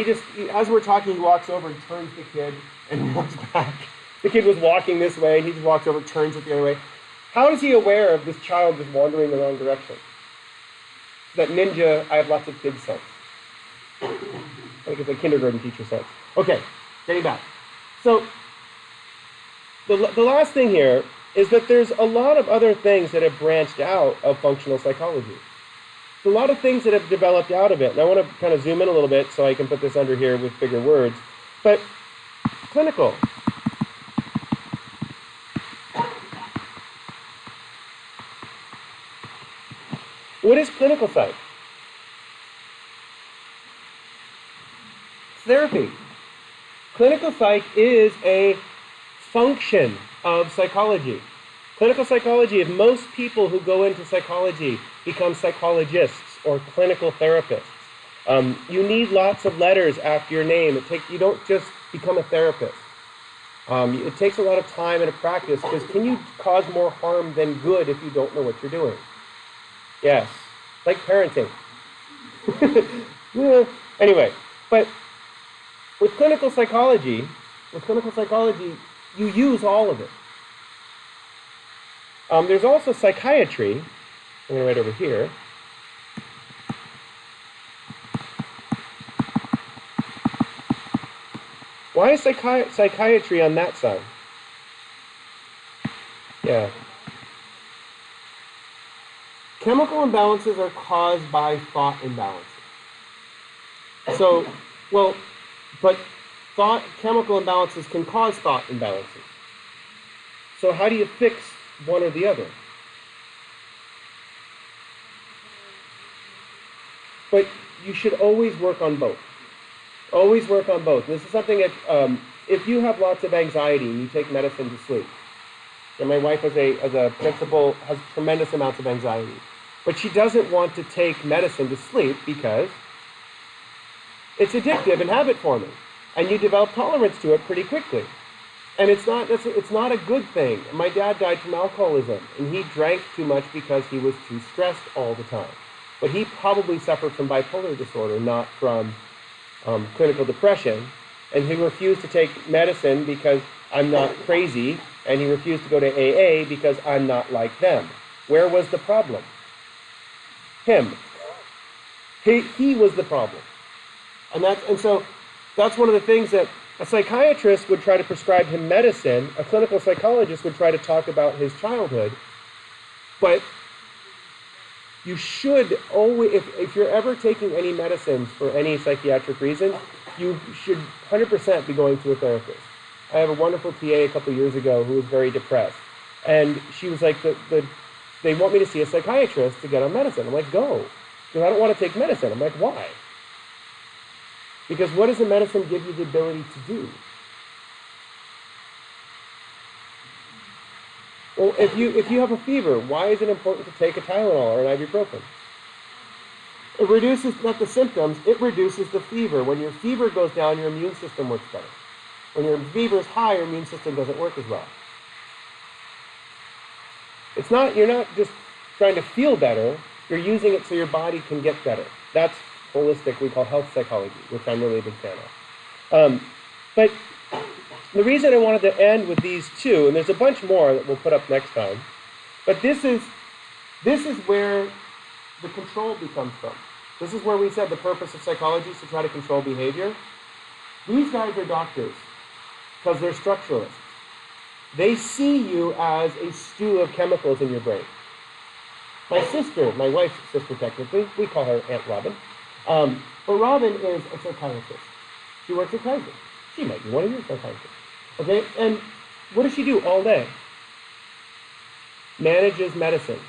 as we're talking, he walks over and turns the kid and walks back. The kid was walking this way, and he just walks over, turns it the other way. How is he aware of this child just wandering the wrong direction? That ninja, I have lots of kids sense. I think it's a kindergarten teacher sense. Okay, getting back. So the last thing here is that there's a lot of other things that have branched out of functional psychology. There's a lot of things that have developed out of it. And I want to kind of zoom in a little bit so I can put this under here with bigger words. But clinical. What is clinical psych? It's therapy. Clinical psych is a function of psychology. Clinical psychology, if most people who go into psychology become psychologists or clinical therapists, you need lots of letters after your name. You don't just become a therapist. It takes a lot of time and a practice, because can you cause more harm than good if you don't know what you're doing? Yes, like parenting. Yeah. Anyway, but with clinical psychology, you use all of it. There's also psychiatry. I'm going to write over here. Why is psychiatry on that side? Yeah. Chemical imbalances are caused by thought imbalances. So, but chemical imbalances can cause thought imbalances. So how do you fix one or the other? But you should always work on both. Always work on both. This is something that, if you have lots of anxiety and you take medicine to sleep, and my wife as a principal has tremendous amounts of anxiety, but she doesn't want to take medicine to sleep because it's addictive and habit forming, and you develop tolerance to it pretty quickly. And it's not a good thing. My dad died from alcoholism, and he drank too much because he was too stressed all the time. But he probably suffered from bipolar disorder, not from clinical depression. And he refused to take medicine because I'm not crazy, and he refused to go to AA because I'm not like them. Where was the problem? Him. He was the problem. And so that's one of the things that a psychiatrist would try to prescribe him medicine, a clinical psychologist would try to talk about his childhood, but you should always, if you're ever taking any medicines for any psychiatric reason, you should 100% be going to a therapist. I have a wonderful TA a couple years ago who was very depressed, and she was like, they want me to see a psychiatrist to get on medicine. I'm like, go, because I don't want to take medicine. I'm like, why? Because what does the medicine give you the ability to do? Well, if you have a fever, why is it important to take a Tylenol or an ibuprofen? It reduces not the symptoms, it reduces the fever. When your fever goes down, your immune system works better. When your fever is high, your immune system doesn't work as well. You're not just trying to feel better, you're using it so your body can get better. That's holistic, we call health psychology, which I'm really a big fan of. But the reason I wanted to end with these two, and there's a bunch more that we'll put up next time, but this is where the control becomes from. This is where we said the purpose of psychology is to try to control behavior. These guys are doctors because they're structuralists. They see you as a stew of chemicals in your brain. My sister, my wife's sister technically, we call her Aunt Robin, but Robin is a psychiatrist. She works at Kaiser. She might be one of your psychiatrists. Okay, and what does she do all day? Manages medicine.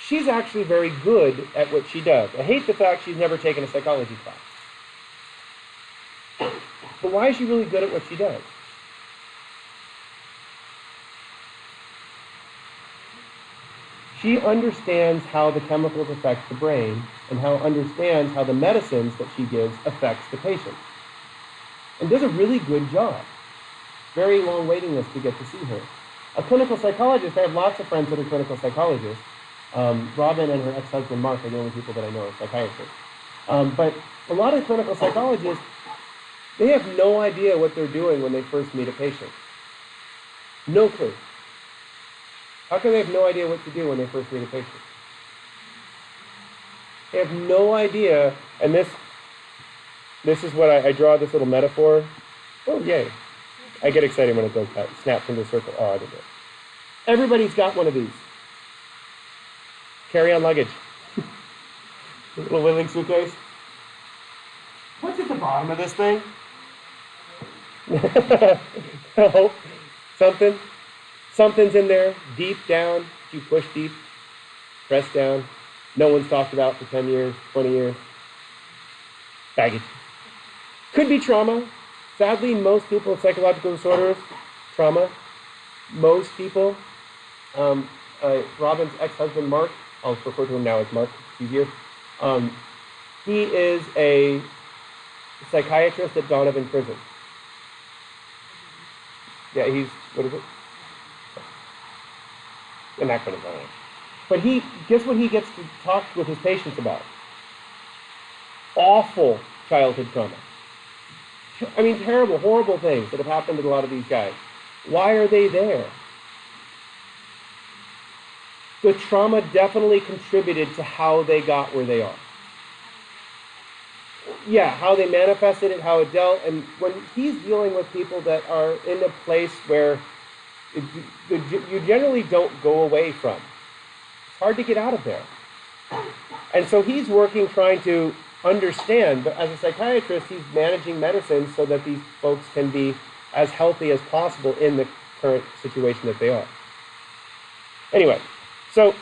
She's actually very good at what she does. I hate the fact she's never taken a psychology class. But why is she really good at what she does? She understands how the chemicals affect the brain and understands how the medicines that she gives affects the patient. And does a really good job. Very long waiting list to get to see her. A clinical psychologist, I have lots of friends that are clinical psychologists. Robin and her ex-husband Mark are the only people that I know are psychiatrists. But a lot of clinical psychologists, they have no idea what they're doing when they first meet a patient. No clue. How come they have no idea what to do when they first meet a patient? They have no idea, and this is what I draw this little metaphor. Oh, yay. I get excited when it does that. Snaps into a circle. Oh, I did it. Everybody's got one of these. Carry-on luggage. Little willing suitcase. What's at the bottom of this thing? Hope. Something's in there, deep down. You push deep, press down. No one's talked about for 10 years, 20 years. Baggage. Could be trauma. Sadly, most people with psychological disorders, trauma. Most people. Robin's ex-husband, Mark, I'll refer to him now as Mark, it's easier. He is a psychiatrist at Donovan Prison. Yeah, he's, what is it? An acronym, I don't know. But guess what he gets to talk with his patients about? Awful childhood trauma. I mean, terrible, horrible things that have happened to a lot of these guys. Why are they there? The trauma definitely contributed to how they got where they are. Yeah, how they manifested it, how it dealt, and when he's dealing with people that are in a place where you generally don't go away from. It's hard to get out of there. And so he's working, trying to understand, but as a psychiatrist, he's managing medicine so that these folks can be as healthy as possible in the current situation that they are. Anyway, so